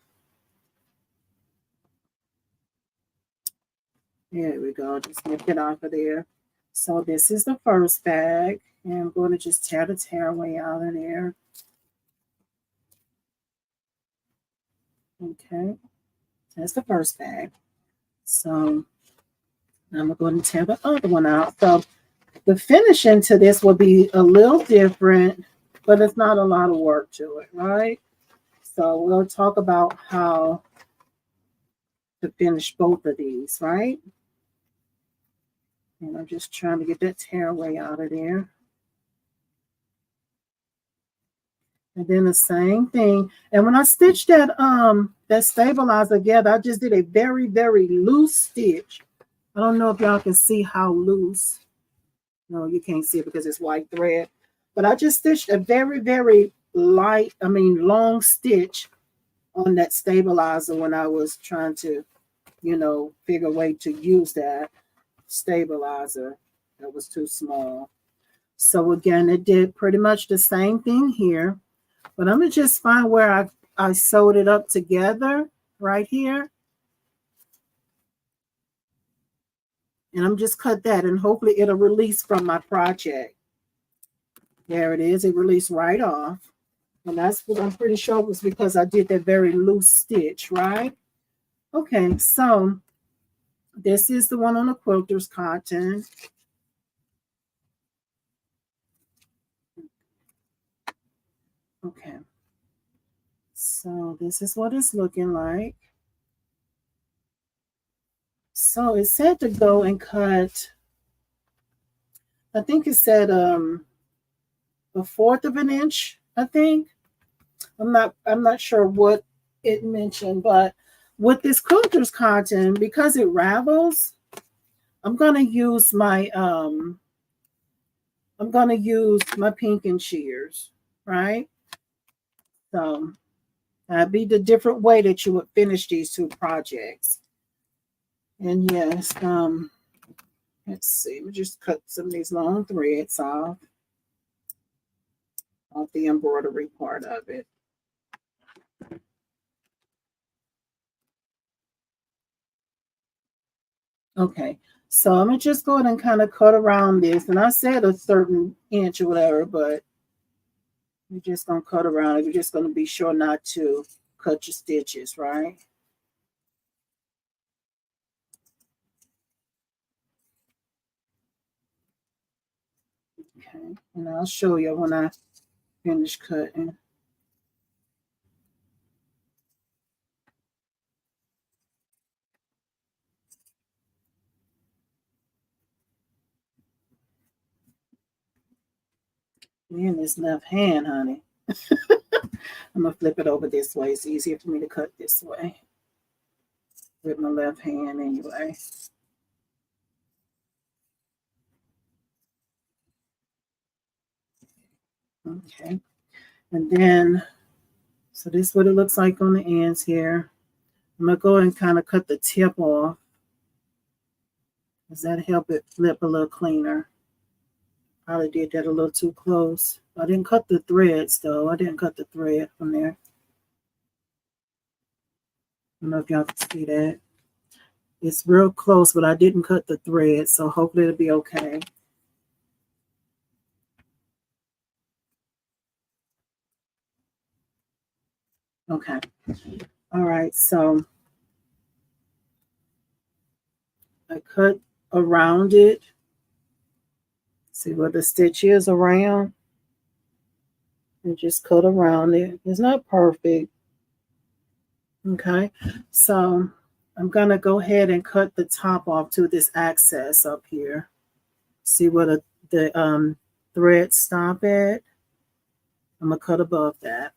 There we go. Just nip it off of there. So this is the first bag. And I'm going to just tear the tearaway out of there. Okay. That's the first bag. So I'm going to tear the other one out. So the finishing to this will be a little different, but it's not a lot of work to it, right? So we'll talk about how to finish both of these, right? And I'm just trying to get that tearaway out of there. And then the same thing. And when I stitched that that stabilizer together, I just did a very, very loose stitch. I don't know if y'all can see how loose. No, you can't see it because it's white thread. But I just stitched a very, very long stitch on that stabilizer when I was trying to, figure a way to use that stabilizer. That was too small. So again, it did pretty much the same thing here. But I'm going to just find where I sewed it up together right here. And I'm just cut that and hopefully it'll release from my project. There it is. It released right off. And that's what I'm pretty sure was because I did that very loose stitch, right? Okay, so this is the one on the quilter's cotton. Okay. So this is what it's looking like. So it said to go and cut, I think it said a 1/4 of an inch, I think. I'm not sure what it mentioned, but with this quilter's cotton, because it ravels, I'm gonna use my pink and shears, right? So that'd be the different way that you would finish these 2 projects. And yes, let's see, we just cut some of these long threads off the embroidery part of it. Okay, so I'm gonna just go ahead and kind of cut around this, and I said a certain inch or whatever, but you're just gonna cut around it. You're just gonna be sure not to cut your stitches, right? Okay, and I'll show you when I finish cutting. In this left hand, honey. I'm gonna flip it over this way. It's easier for me to cut this way with my left hand anyway. Okay, and then so this is what it looks like on the ends here. I'm gonna go and kind of cut the tip off. Does that help it flip a little cleaner? Probably did that a little too close. I didn't cut the threads though. I didn't cut the thread from there. I don't know if y'all can see that. It's real close, but I didn't cut the thread, so hopefully it'll be okay. Okay. All right, so I cut around it. See where the stitch is around? And just cut around it. It's not perfect. Okay, so I'm gonna go ahead and cut the top off to this access up here. See where the thread stop at? I'm gonna cut above that.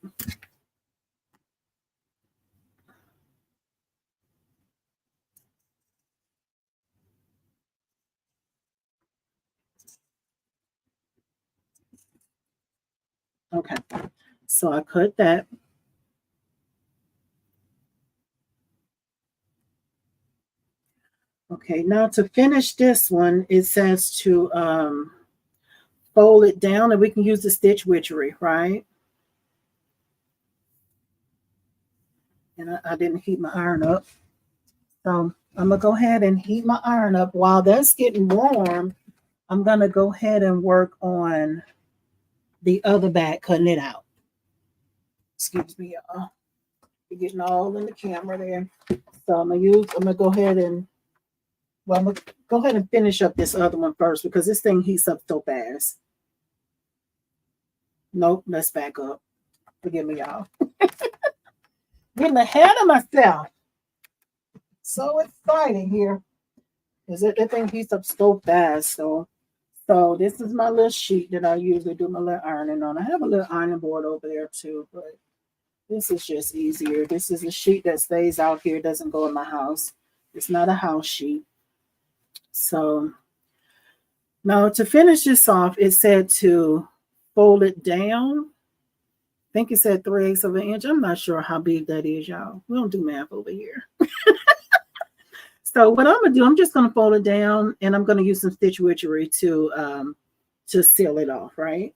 Okay, so I cut that. Okay, now to finish this one, it says to fold it down, and we can use the stitch witchery, right? And I didn't heat my iron up. So I'm gonna go ahead and heat my iron up. While that's getting warm, I'm gonna go ahead and work on the other back, cutting it out. Excuse me, y'all. You're getting all in the camera there. So I'm gonna go ahead and I'm gonna go ahead and finish up this other one first because this thing heats up so fast. Nope, let's back up. Forgive me, y'all. Getting ahead of myself. So exciting here. Is it that thing heats up so fast? So this is my little sheet that I usually do my little ironing on. I have a little ironing board over there too, but this is just easier. This is a sheet that stays out here, doesn't go in my house. It's not a house sheet. So now to finish this off, it said to fold it down. I think it said 3/8 of an inch. I'm not sure how big that is, y'all. We don't do math over here. So what I'm gonna do, I'm just gonna fold it down, and I'm gonna use some stitch witchery to seal it off, right?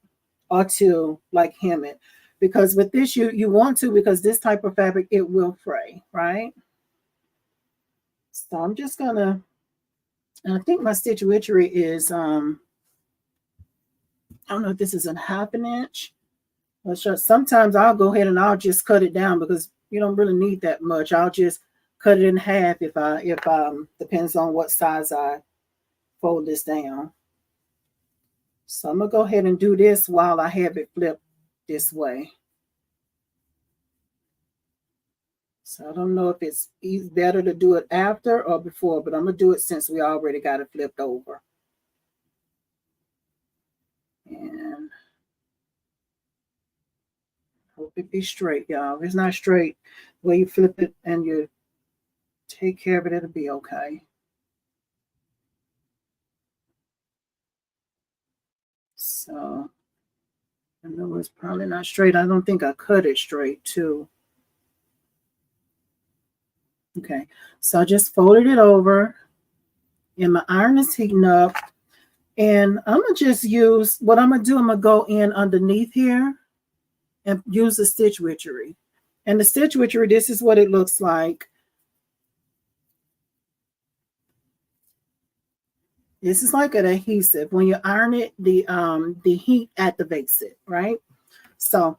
Or to like hem it, because with this you want to, because this type of fabric it will fray, right? So I'm just gonna, and I think my stitch witchery is I don't know if this is a 1/2 inch. Sometimes I'll go ahead and I'll just cut it down because you don't really need that much. I'll just cut it in half if depends on what size I fold this down. So I'm gonna go ahead and do this while I have it flipped this way. So I don't know if it's better to do it after or before, but I'm gonna do it since we already got it flipped over. And hope it be straight, y'all. If it's not straight, the way you flip it and you take care of it, it'll be okay. So I know it's probably not straight. I don't think I cut it straight too. Okay, so I just folded it over and my iron is heating up. And I'm gonna just use, what I'm gonna do, I'm gonna go in underneath here and use the stitch witchery. And the stitch witchery, this is what it looks like. This is like an adhesive. When you iron it, the heat activates it, right? So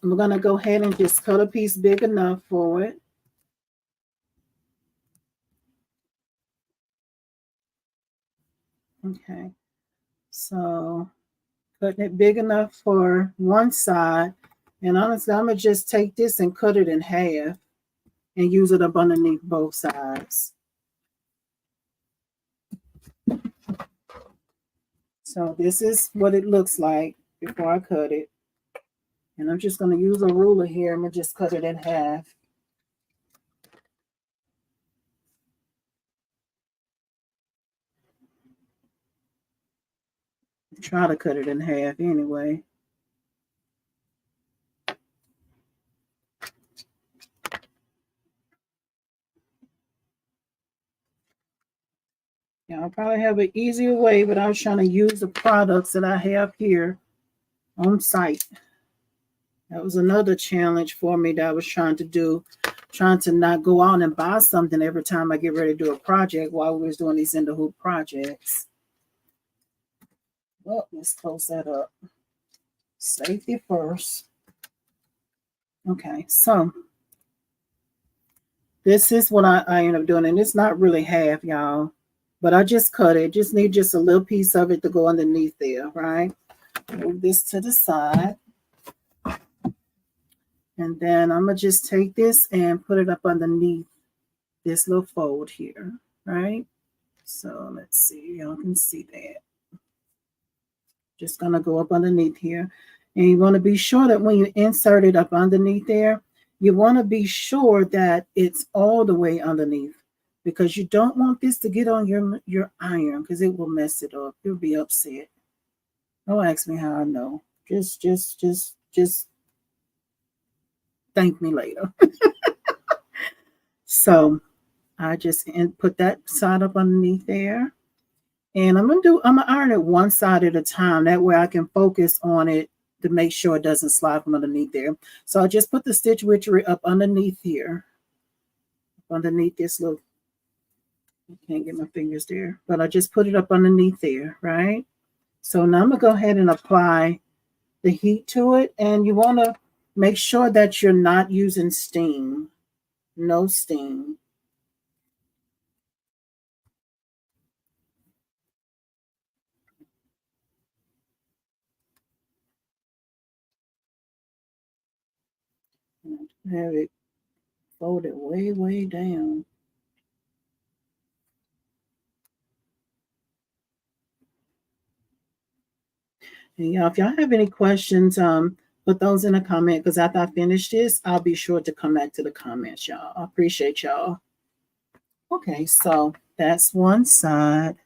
I'm gonna go ahead and just cut a piece big enough for it. Okay. So cutting it big enough for one side. And honestly, I'm going to just take this and cut it in half and use it up underneath both sides. So this is what it looks like before I cut it. And I'm just going to use a ruler here. I'm going to just cut it in half. Try to cut it in half anyway. Yeah, I'll probably have an easier way, but I was trying to use the products that I have here on site. That was another challenge for me that I was trying to do, trying to not go out and buy something every time I get ready to do a project while we was doing these in the hoop projects. Well, let's close that up. Safety first. Okay, so this is what I end up doing, and it's not really half, y'all, but I just cut it. Just need just a little piece of it to go underneath there, right? Move this to the side. And then I'm going to just take this and put it up underneath this little fold here, right? So let's see, y'all can see that. Just going to go up underneath here. And you want to be sure that when you insert it up underneath there, you want to be sure that it's all the way underneath, because you don't want this to get on your iron, because it will mess it up. You'll be upset. Don't ask me how I know. Just thank me later. So I just put that side up underneath there. And I'm gonna iron it one side at a time. That way I can focus on it to make sure it doesn't slide from underneath there. So I just put the stitch witchery up underneath here. Underneath this little, I can't get my fingers there, but I just put it up underneath there, right? So now I'm gonna go ahead and apply the heat to it. And you wanna make sure that you're not using steam. No steam. Have it folded way, way down. And y'all, if y'all have any questions, put those in a comment, because after I finish this, I'll be sure to come back to the comments, y'all. I appreciate y'all. Okay, so that's one side.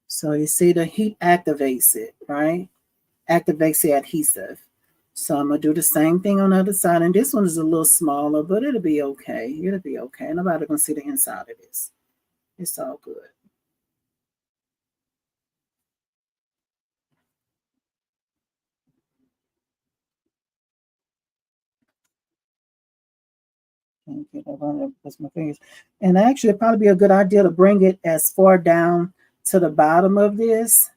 So you see the heat activates it, right? Activates the adhesive. So I'm going to do the same thing on the other side. And this one is a little smaller, but it'll be okay. It'll be okay. Nobody's going to see the inside of this. It's all good. Can't get around it with my fingers. And actually, it'd probably be a good idea to bring it as far down to the bottom of this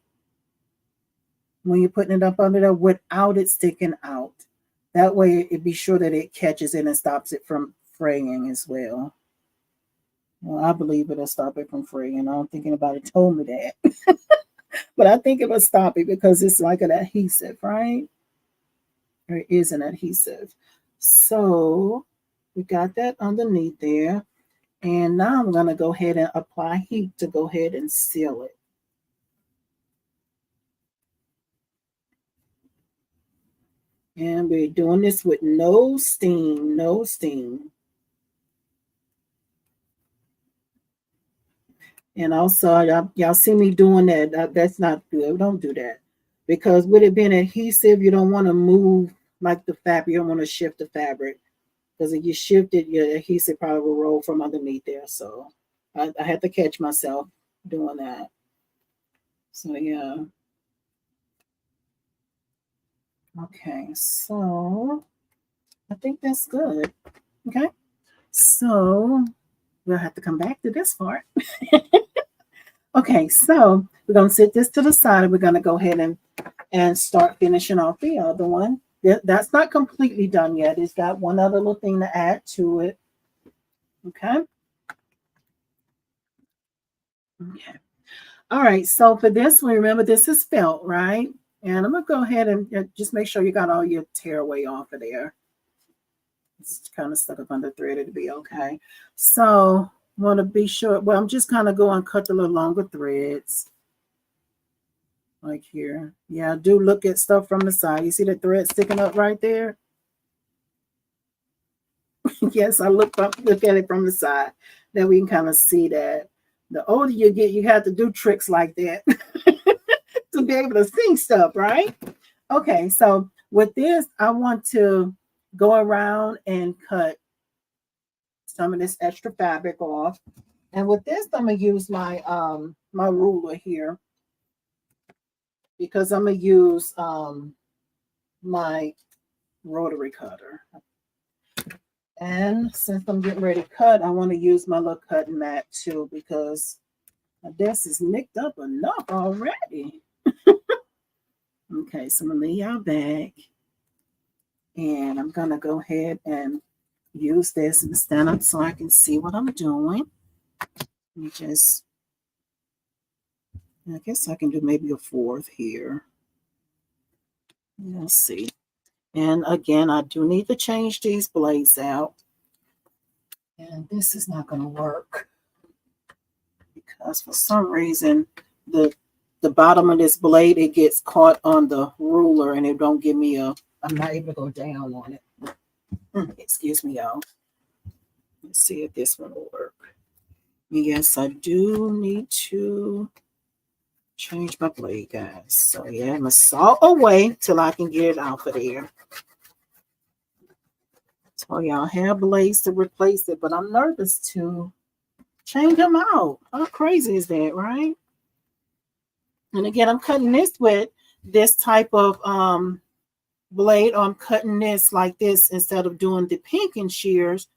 when you're putting it up under there without it sticking out. That way, it'd be sure that it catches it and stops it from fraying as well. Well, I believe it'll stop it from fraying. I don't think anybody told me that. But I think it will stop it because it's like an adhesive, right? Or it is an adhesive. So we got that underneath there. And now I'm going to go ahead and apply heat to go ahead and seal it. And we're doing this with no steam, no steam. And also, y'all see me doing that. That's not good. Don't do that. Because with it being adhesive, you don't want to move like the fabric. You don't want to shift the fabric. Because if you shift it, your adhesive probably will roll from underneath there. So I had to catch myself doing that. So yeah. Okay, so I think that's good. Okay, so we'll have to come back to this part. Okay, so we're going to set this to the side. We're going to go ahead and start finishing off the other one. That's not completely done yet. It's got one other little thing to add to it. Okay. Okay. All right, so for this one, remember this is felt, right? And I'm gonna go ahead and just make sure you got all your tearaway off of there. It's kind of stuck up under thread, it'll be okay. So want to be sure, well, I'm just kind of going cut the little longer threads. Like here. Yeah, I do look at stuff from the side. You see the thread sticking up right there? Yes, I look at it from the side. Then we can kind of see that. The older you get, you have to do tricks like that to be able to see stuff, right? Okay, so with this, I want to go around and cut some of this extra fabric off. And with this, I'm gonna use my my ruler here because I'm gonna use my rotary cutter. And since I'm getting ready to cut, I want to use my little cutting mat too because my desk is nicked up enough already. Okay, so I'm gonna lay y'all back. And I'm gonna go ahead and use this and stand up so I can see what I'm doing. Let me just, I guess I can do maybe a fourth here. Let's see. And again, I do need to change these blades out. And this is not going to work because for some reason the bottom of this blade, it gets caught on the ruler and it don't give me I'm not able to go down on it. Excuse me, y'all. Let's see if this one will work. Yes, I do need to change my blade, guys. So yeah, I'm gonna saw away till I can get it out of there. So y'all have blades to replace it, but I'm nervous to change them out. How crazy is that, right? And again, I'm cutting this with this type of blade. I'm cutting this like this instead of doing the pink and shears.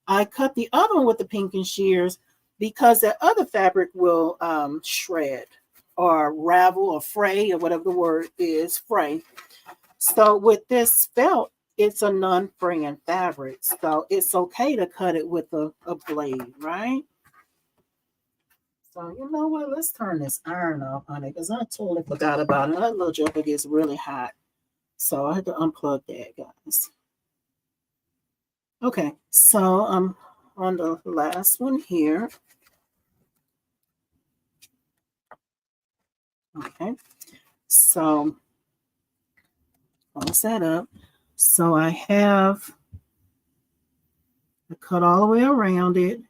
I cut the other one with the pink and shears because that other fabric will shred or ravel or fray or whatever the word is, fray. So with this felt, it's a non-fraying fabric. So it's okay to cut it with a blade, right? So you know what? Let's turn this iron off, honey, because I totally forgot about it. That little joker gets really hot. So I had to unplug that, guys. Okay, so I'm on the last one here. Okay, so close that up. So I cut all the way around it,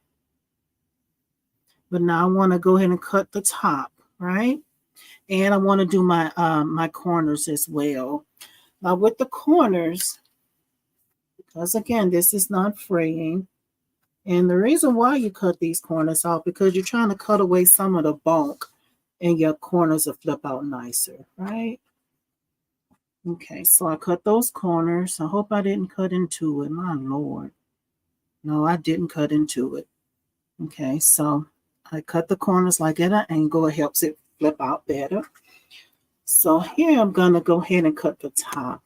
but now I want to go ahead and cut the top, right? And I want to do my my corners as well. Now with the corners, because again, this is not fraying. And the reason why you cut these corners off because you're trying to cut away some of the bulk and your corners will flip out nicer, right? Okay, so I cut those corners. I hope I didn't cut into it. My Lord. No, I didn't cut into it. Okay, so I cut the corners like at an angle. It helps it flip out better. So here I'm going to go ahead and cut the top.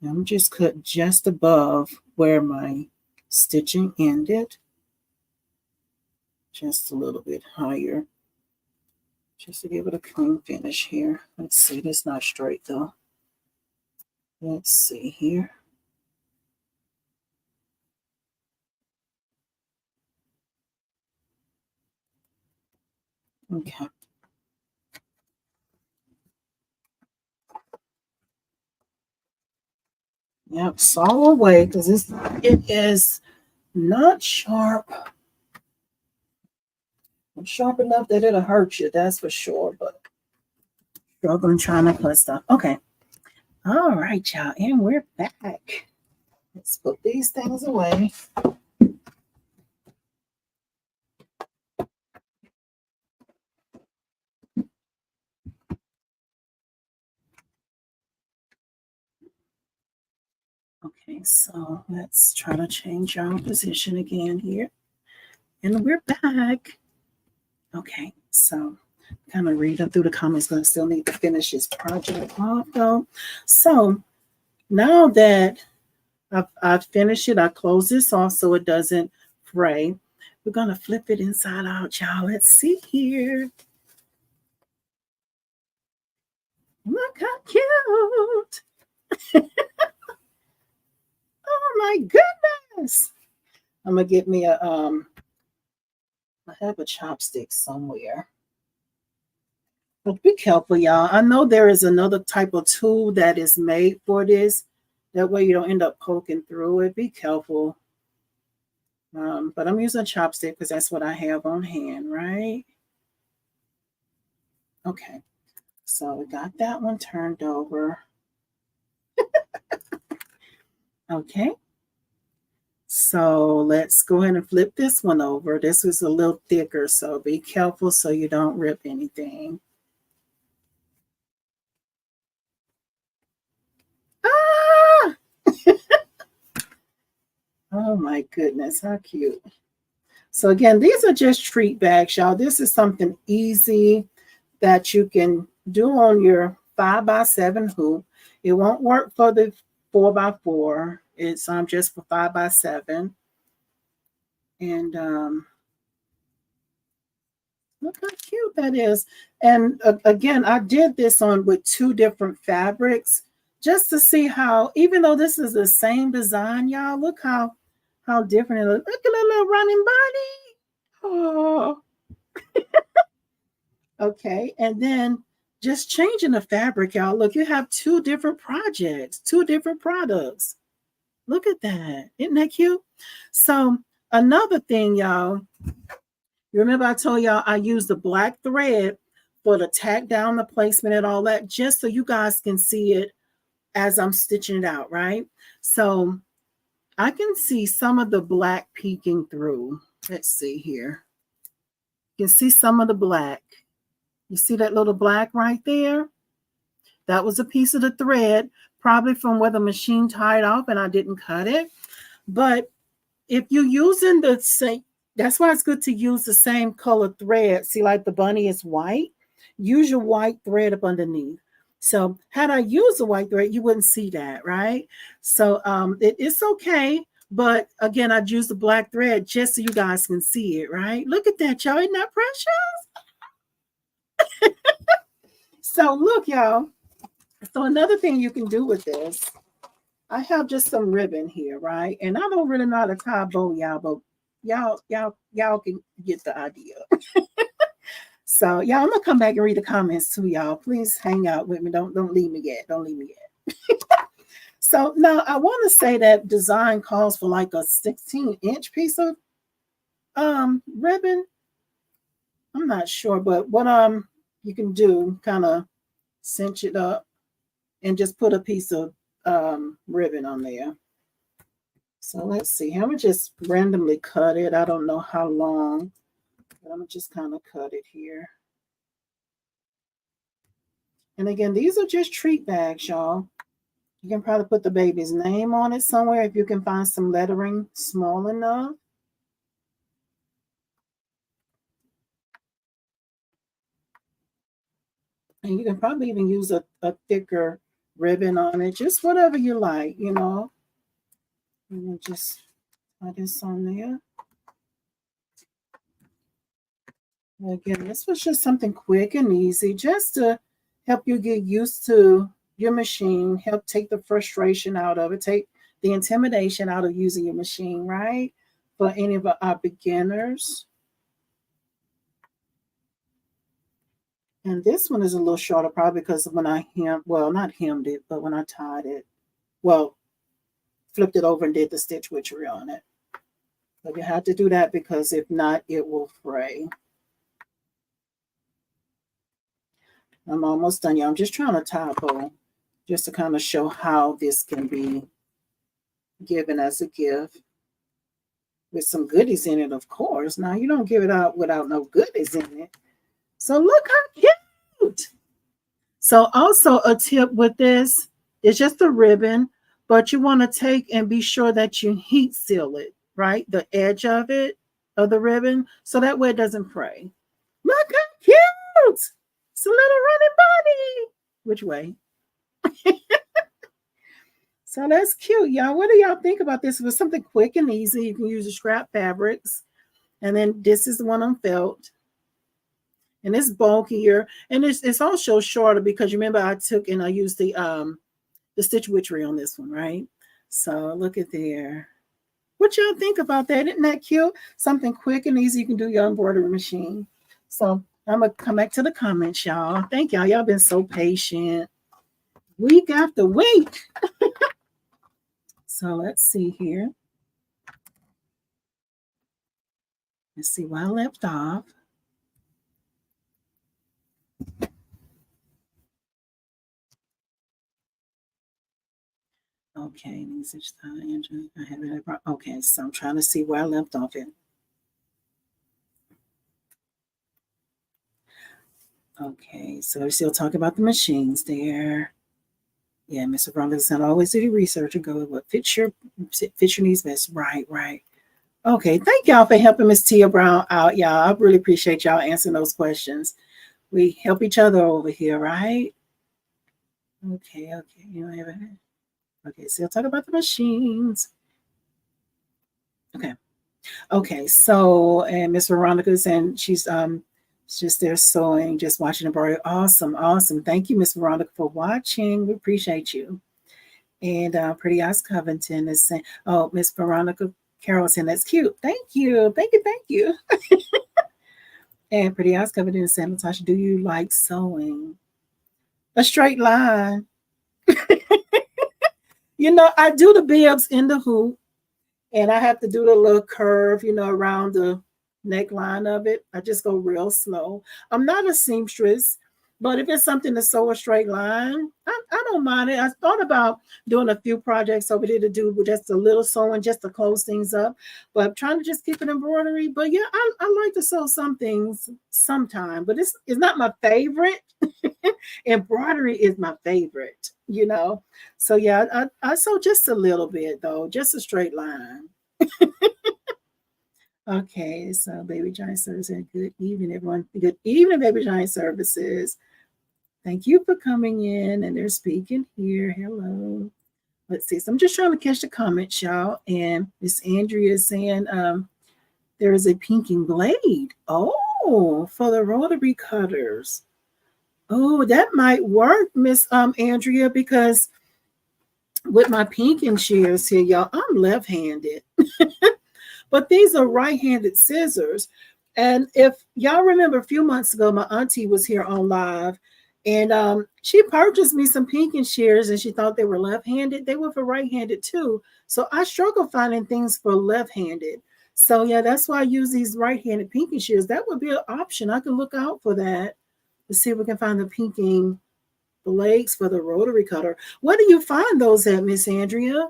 I'm just cut just above where my stitching ended. Just a little bit higher. Just to give it a clean finish here. Let's see, that's not straight though. Let's see here. Okay. Yep, saw away because it is not sharp. Sharp enough that it'll hurt you, that's for sure, but struggling trying to cut stuff. Okay. All right, y'all, and we're back. Let's put these things away. Okay, so let's try to change our position again here. And we're back. Okay, so kind of reading through the comments, but I still need to finish this project off though. So now that I've finished it, I close this off so it doesn't fray. We're going to flip it inside out, y'all. Let's see here. Look how cute. Oh my goodness. I'm going to get me a, I have a chopstick somewhere. But be careful, y'all. I know there is another type of tool that is made for this. That way you don't end up poking through it. Be careful. But I'm using a chopstick because that's what I have on hand, right? Okay. So we got that one turned over. Okay. So let's go ahead and flip this one over. This was a little thicker, so be careful so you don't rip anything. Ah! Oh my goodness, how cute. So again, these are just treat bags, y'all. This is something easy that you can do on your 5x7 hoop. It won't work for the 4x4. It's just for 5x7. And look how cute that is. And again, I did this on with 2 different fabrics just to see how, even though this is the same design, y'all, look how different it looks. Look at the little running body. Oh. Okay, and then just changing the fabric, y'all. Look, you have 2 different projects, 2 different products. Look at that. Isn't that cute? So another thing, y'all, you remember I told y'all I used the black thread for the tack down, the placement and all that, just so you guys can see it as I'm stitching it out, right? So I can see some of the black peeking through. Let's see here. You can see some of the black. You see that little black right there? That was a piece of the thread, probably from where the machine tied off and I didn't cut it. But if you're using the same, that's why it's good to use the same color thread. See, like the bunny is white. Use your white thread up underneath. So had I used the white thread, you wouldn't see that, right? So it's okay. But again, I'd use the black thread just so you guys can see it, right? Look at that, y'all. Isn't that precious? So look, y'all. So another thing you can do with this, I have just some ribbon here, right? And I don't really know how to tie a bow, y'all, but y'all can get the idea. So y'all, I'm gonna come back and read the comments too, y'all. Please hang out with me. Don't leave me yet. Don't leave me yet. So now I want to say that design calls for like a 16-inch piece of ribbon. I'm not sure, but what you can do, kind of cinch it up and just put a piece of ribbon on there. So let's see. I'm gonna just randomly cut it. I don't know how long, but I'm gonna just kind of cut it here. And again, these are just treat bags, y'all. You can probably put the baby's name on it somewhere if you can find some lettering small enough. And you can probably even use a thicker ribbon on it, just whatever you like, you know. And just tie this on there. Again, this was just something quick and easy just to help you get used to your machine, help take the frustration out of it, take the intimidation out of using your machine, right? For any of our beginners. And this one is a little shorter, probably because when I not hemmed it, but when I tied it, flipped it over and did the stitch witchery on it. But you have to do that because if not, it will fray. I'm almost done, y'all. I'm just trying to tie a bow just to kind of show how this can be given as a gift with some goodies in it, of course. Now, you don't give it out without no goodies in it. So look how cute. So also a tip with this is just a ribbon, but you want to take and be sure that you heat seal it, right? The edge of it, of the ribbon, so that way it doesn't fray. Look how cute. It's a little running bunny. Which way? So that's cute, y'all. What do y'all think about this? It was something quick and easy. You can use the scrap fabrics. And then this is the one on felt. And it's bulkier. And it's also shorter because you remember I took and I used the stitch witchery on this one, right? So look at there. What y'all think about that? Isn't that cute? Something quick and easy you can do your embroidery machine. So I'm gonna come back to the comments, y'all. Thank y'all. Y'all been so patient. Week after week. So let's see here. Let's see where I left off. Okay, I have it. Okay, so I'm trying to see where I left off at. Okay, so we're still talking about the machines there. Yeah, Mr. Veronica said always do the research and go with what fits your needs best. Right, right. Okay, thank y'all for helping Miss Tia Brown out, y'all. I really appreciate y'all answering those questions. We help each other over here, right? Okay, okay. You know, okay, so I'll talk about the machines. Okay. Okay, so and Miss Veronica's and she's just there sewing, just watching embroidery. Awesome, awesome. Thank you, Miss Veronica, for watching. We appreciate you. And Pretty Eyes Covington is saying, oh, Miss Veronica Carroll saying that's cute. Thank you, thank you, thank you. And Pretty Eyes Covington is saying, Natasha, do you like sewing? A straight line. You know, I do the bibs in the hoop, and I have to do the little curve, you know, around the neckline of it. I just go real slow. I'm not a seamstress, but if it's something to sew a straight line, I don't mind it. I thought about doing a few projects over there to do with just a little sewing just to close things up, but I'm trying to just keep it embroidery. But yeah, I like to sew some things sometime, but it's not my favorite. Embroidery is my favorite, you know. So yeah, I sew just a little bit though, just a straight line. Okay, so Baby Giant Services, good evening, everyone. Good evening, Baby Giant Services. Thank you for coming in, and they're speaking here. Hello. Let's see. So I'm just trying to catch the comments, y'all. And Miss Andrea is saying there is a pinking blade. Oh, for the rotary cutters. Oh, that might work, Miss Andrea, because with my pinking shears here, y'all, I'm left-handed. But these are right-handed scissors. And if y'all remember a few months ago, my auntie was here on live, and she purchased me some pinking shears, and she thought they were left-handed. They were for right-handed too. So I struggle finding things for left-handed. So yeah, that's why I use these right-handed pinking shears. That would be an option. I can look out for that to see if we can find the pinking blades for the rotary cutter. Where do you find those at, Miss Andrea?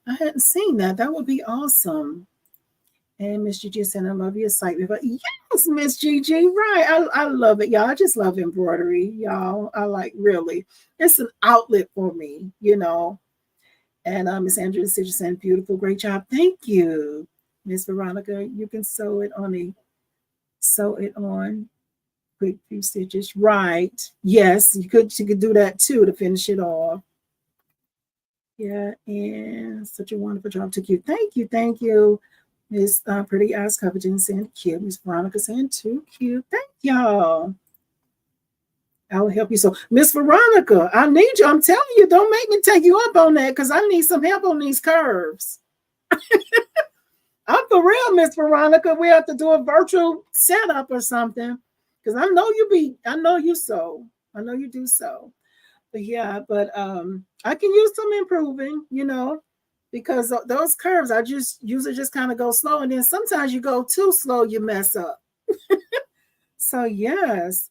I hadn't seen that. That would be awesome. And Miss Gigi said, I love your site. Yes, Miss Gigi, right. I love it, y'all. I just love embroidery, y'all. I like really. It's an outlet for me, you know. And Miss Andrea said, you're saying beautiful, great job. Thank you. Miss Veronica, you can sew it on quick few stitches. Right. Yes, you could do that too to finish it off. Yeah, and such a wonderful job. Took you. Thank you. Thank you. Miss Pretty Eyes Covington saying cute. Miss Veronica saying too cute. Thank y'all. I will help you. So, Miss Veronica, I need you. I'm telling you, don't make me take you up on that because I need some help on these curves. I'm for real, Miss Veronica. We have to do a virtual setup or something because I know you so. I know you do so. But yeah, I can use some improving, you know, because those curves, I just usually just kind of go slow. And then sometimes you go too slow, you mess up. So yes,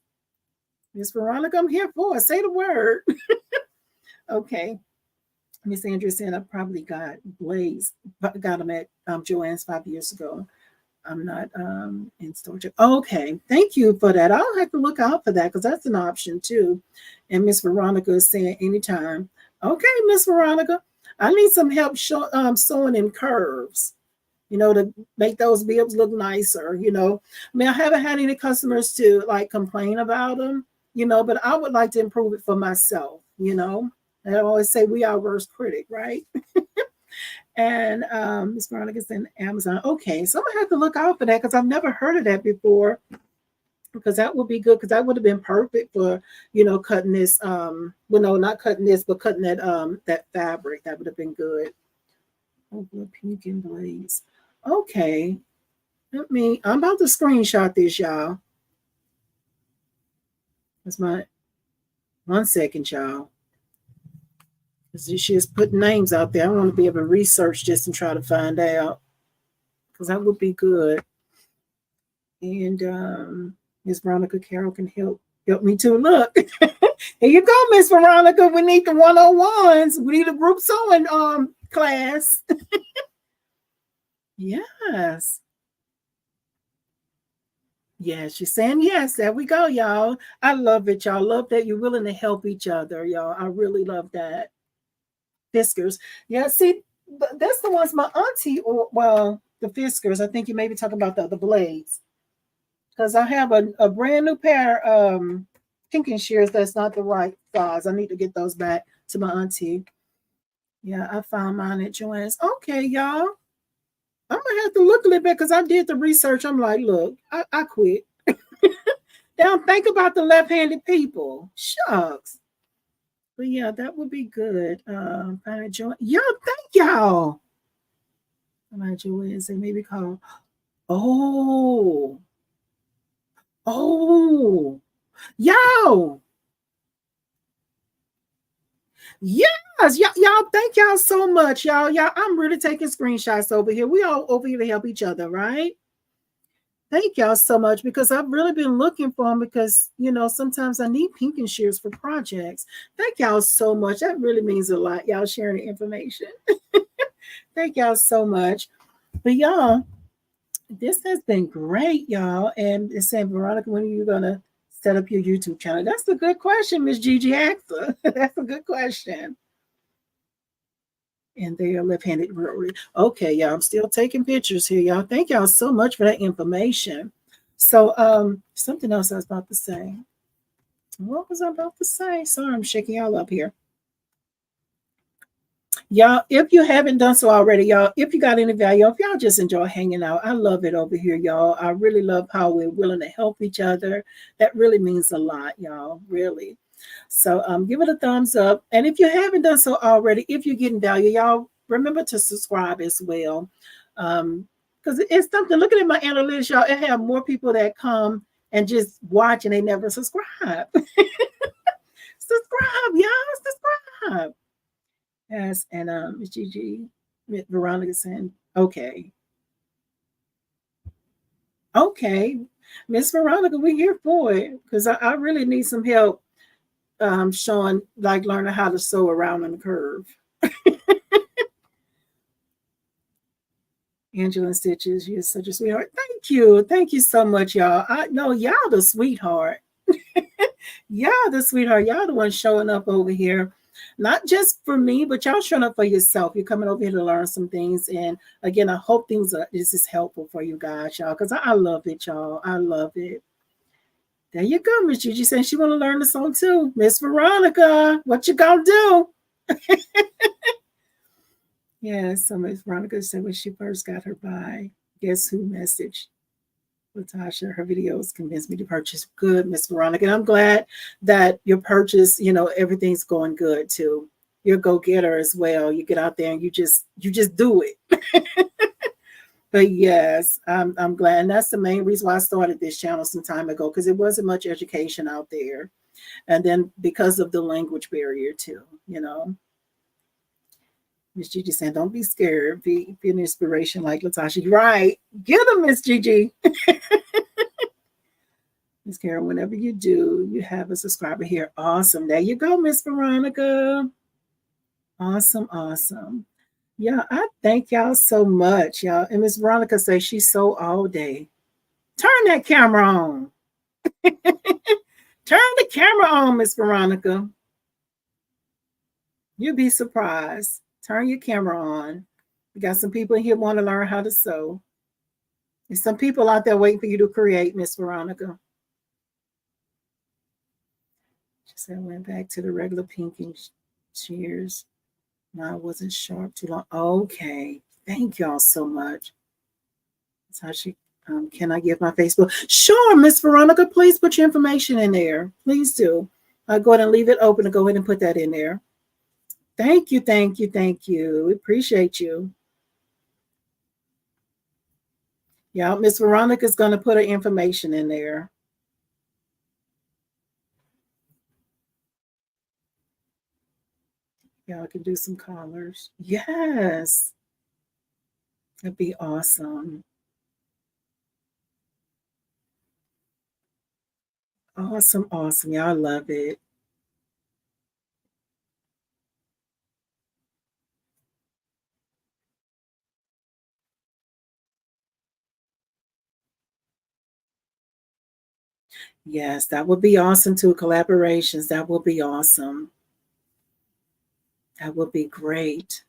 Miss Veronica, I'm here for it. Say the word. Okay. Miss Andrea said I probably got blades, got them at Joann's 5 years ago. I'm not in storage. Okay, thank you for that. I'll have to look out for that because that's an option too. And Miss Veronica is saying anytime. Okay, Miss Veronica, I need some help sewing in curves, you know, to make those bibs look nicer. You know, I mean, I haven't had any customers to like complain about them, you know, but I would like to improve it for myself. You know, I always say we are our worst critic, right? And Miss Veronica's in Amazon. Okay, so I'm gonna have to look out for that because I've never heard of that before. Because that would be good, because that would have been perfect for, cutting this, well, no, not cutting this, but cutting that fabric. That would have been good. Oh, pink and blades. Okay. I'm about to screenshot this, y'all. That's my 1 second, y'all. She is putting names out there. I want to be able to research this and try to find out, because that would be good. And Miss Veronica Carroll can help me too. Look, here you go, Miss Veronica. We need the 101s. We need a group sewing class. Yes. Yes, she's saying yes. There we go, y'all. I love it, y'all. Love that you're willing to help each other, y'all. I really love that. Fiskars. Yeah, see, that's the ones my auntie, or well, the Fiskars. I think you may be talking about the blades. Because I have a brand new pair pinking shears that's not the right size. I need to get those back to my auntie. Yeah, I found mine at Joanne's. Okay, y'all. I'm gonna have to look a little bit because I did the research. I'm like, look, I quit. They don't think about the left-handed people. Shucks. But yeah, that would be good. Find a Joanne. Yo, thank y'all. Find Joanne's and maybe call. Oh. Oh. Yo. Yes, y'all, thank y'all so much, y'all. I'm really taking screenshots over here. We all over here to help each other, right? Thank y'all so much, because I've really been looking for them, because sometimes I need pinking shears for projects. Thank y'all so much. That really means a lot, y'all sharing the information. Thank y'all so much. But y'all, this has been great, y'all. And it's saying, Veronica, when are you gonna set up your YouTube channel? That's a good question, Miss Gigi Axa. That's a good question. And they are left-handed. Okay, y'all, I'm still taking pictures here, y'all. Thank y'all so much for that information. So something else I was about to say. What was I about to say? Sorry, I'm shaking y'all up here. Y'all, if you haven't done so already, y'all, if you got any value, if y'all just enjoy hanging out, I love it over here, y'all. I really love how we're willing to help each other. That really means a lot, y'all, really. So give it a thumbs up. And if you haven't done so already, if you're getting value, y'all remember to subscribe as well. Because it's something, looking at my analytics, y'all, it have more people that come and just watch and they never subscribe. Subscribe, y'all, subscribe. Yes, and Miss Gigi, Veronica saying, okay. Okay. Miss Veronica, we're here for it, because I really need some help showing, like, learning how to sew around on the curve. Angela Stitches, you're such a sweetheart. Thank you so much, y'all. I know y'all the sweetheart. Y'all the sweetheart. Y'all the one showing up over here, not just for me, but y'all showing up for yourself. You're coming over here to learn some things, and again, I hope this is helpful for you guys, y'all, because I love it, y'all. I love it. There you go, Miss Gigi saying she want to learn the song too. Miss Veronica, what you gonna do? Yeah, so Miss Veronica said when she first got her buy, guess who messaged Latasha? Her videos convinced me to purchase. Good, Miss Veronica. And I'm glad that your purchase, everything's going good too. You're a go-getter as well. You get out there and you just do it. But yes, I'm glad. And that's the main reason why I started this channel some time ago, because it wasn't much education out there. And then because of the language barrier too, Miss Gigi saying, don't be scared. Be an inspiration like Latasha. Right. Get them, Miss Gigi. Miss Karen, whenever you do, you have a subscriber here. Awesome. There you go, Miss Veronica. Awesome. Yeah, I thank y'all so much, y'all. And Miss Veronica says she sew all day. Turn that camera on. Turn the camera on, Miss Veronica. You'll be surprised. Turn your camera on. We got some people here want to learn how to sew. There's some people out there waiting for you to create, Miss Veronica. She said, I went back to the regular pinking shears. No, I wasn't sharp too long. Okay. Thank y'all so much. That's how she can I give my Facebook? Sure, Miss Veronica, please put your information in there. Please do. I'll go ahead and leave it open and go ahead and put that in there. Thank you, thank you, thank you. We appreciate you. Yeah, Miss Veronica is going to put her information in there. Y'all can do some colors. Yes, that'd be awesome. Awesome, awesome. Y'all love it. Yes, that would be awesome too. Collaborations, that would be awesome. That would be great.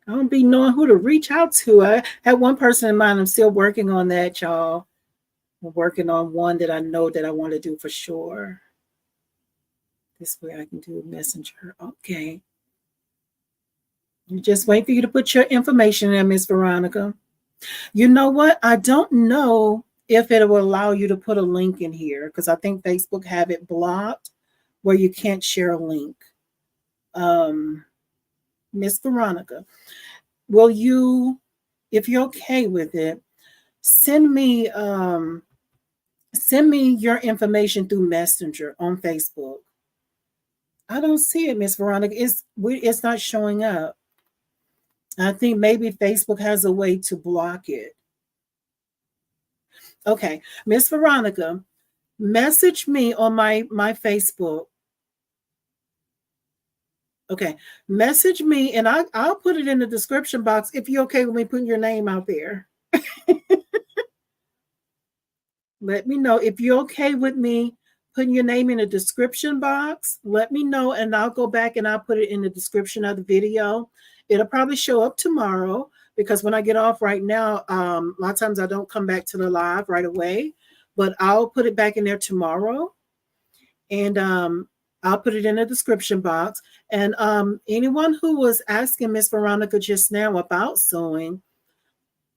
I don't be knowing who to reach out to. I had one person in mind. I'm still working on that, y'all. I'm working on one that I know that I want to do for sure. This way I can do Messenger. Okay. You just wait for you to put your information in, Miss Veronica. You know what? I don't know if it will allow you to put a link in here because I think Facebook have it blocked where you can't share a link. Miss Veronica, will you, if you're okay with it, send me your information through Messenger on Facebook. I don't see it, Miss Veronica. It's not showing up. I think maybe Facebook has a way to block it. Okay, Miss Veronica, message me on my Facebook. Okay, message me and I'll put it in the description box if you're okay with me putting your name out there. Let me know if you're okay with me putting your name in the description box. Let me know and I'll go back and I'll put it in the description of the video. It'll probably show up tomorrow because when I get off right now, a lot of times I don't come back to the live right away, but I'll put it back in there tomorrow. And I'll put it in the description box. And anyone who was asking Miss Veronica just now about sewing,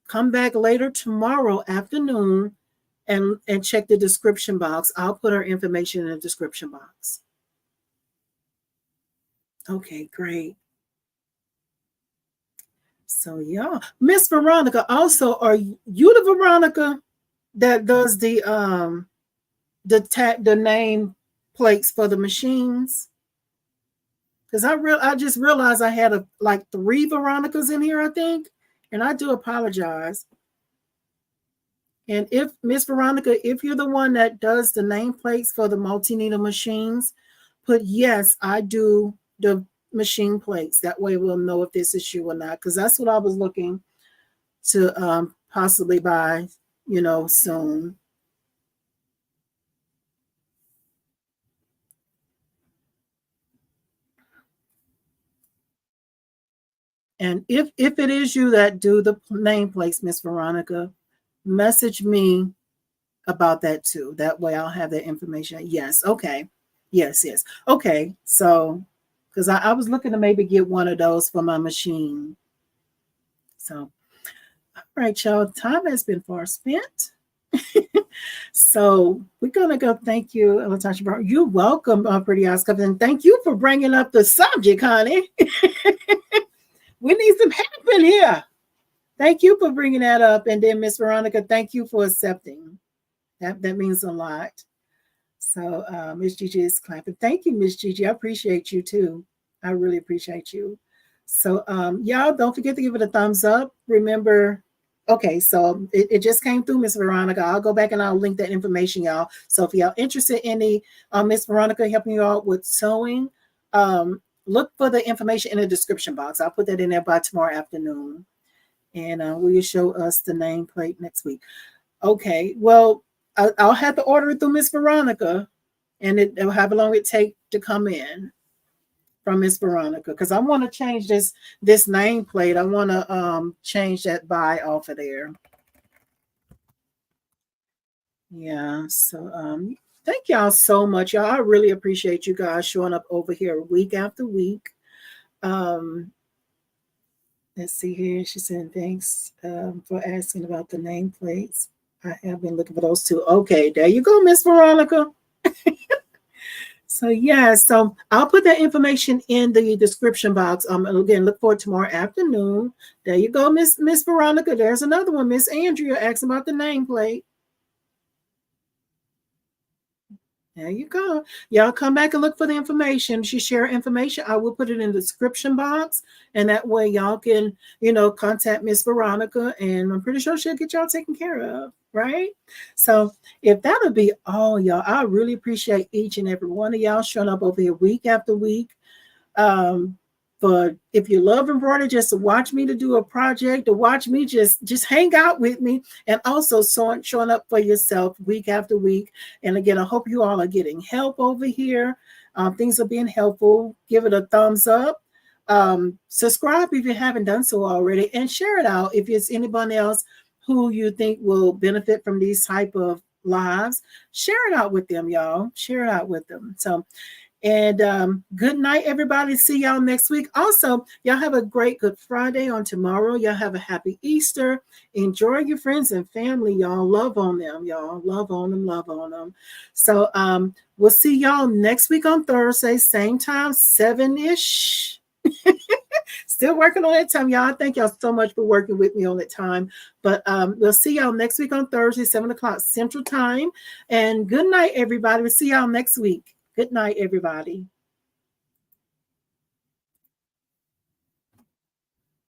come back later tomorrow afternoon and check the description box. I'll put her information in the description box. Okay, great. So yeah, Miss Veronica, also, are you the Veronica that does the name plates for the machines? Because I just realized I had like 3 Veronicas in here, I think, and I do apologize. And if Miss Veronica, if you're the one that does the nameplates for the multi-needle machines, put yes, I do the machine plates. That way we'll know if this is you or not. Because that's what I was looking to possibly buy, soon. And if it is you that do the nameplates, Miss Veronica, message me about that too. That way I'll have that information. Yes. Okay. Yes. Yes. Okay. So, because I was looking to maybe get one of those for my machine. So, all right, y'all. Time has been far spent. So we're gonna go. Thank you, Latasha. You're welcome, Pretty Oscar, and thank you for bringing up the subject, honey. We need some help in here. Thank you for bringing that up, and then Miss Veronica, thank you for accepting. That means a lot. So Miss Gigi is clapping. Thank you, Miss Gigi. I appreciate you too. I really appreciate you. So y'all don't forget to give it a thumbs up. Remember, okay, so it just came through, Miss Veronica. I'll go back and I'll link that information, y'all. So if y'all interested in the Miss Veronica helping you out with sewing, look for the information in the description box. I'll put that in there by tomorrow afternoon. And will you show us the nameplate next week? Okay, well, I'll have to order it through Miss Veronica, and it'll have long it take to come in from Miss Veronica because I want to change this nameplate. I want to change that by off of there. Yeah, so Thank y'all so much, y'all. I really appreciate you guys showing up over here week after week. Let's see here. She said, thanks for asking about the nameplates. I have been looking for those too. Okay, there you go, Miss Veronica. So yeah, so I'll put that information in the description box. Again, look for it tomorrow afternoon. There you go, Miss Veronica. There's another one, Miss Andrea asking about the nameplate. There you go. Y'all come back and look for the information. She share information. I will put it in the description box. And that way y'all can, contact Miss Veronica. And I'm pretty sure she'll get y'all taken care of. Right? So if that'll be all, y'all, I really appreciate each and every one of y'all showing up over here week after week. But if you love embroidery, just to watch me to do a project, to watch me just hang out with me, and also showing up for yourself week after week. And again, I hope you all are getting help over here. Things are being helpful. Give it a thumbs up. Subscribe if you haven't done so already, and share it out if it's anybody else who you think will benefit from these type of lives. Share it out with them, y'all. Share it out with them. So. And good night, everybody. See y'all next week. Also, y'all have a great Good Friday on tomorrow. Y'all have a happy Easter. Enjoy your friends and family, y'all. Love on them, y'all. Love on them, love on them. So we'll see y'all next week on Thursday, same time, 7-ish. Still working on that time, y'all. Thank y'all so much for working with me on that time. But we'll see y'all next week on Thursday, 7 o'clock Central Time. And good night, everybody. We'll see y'all next week. Good night, everybody.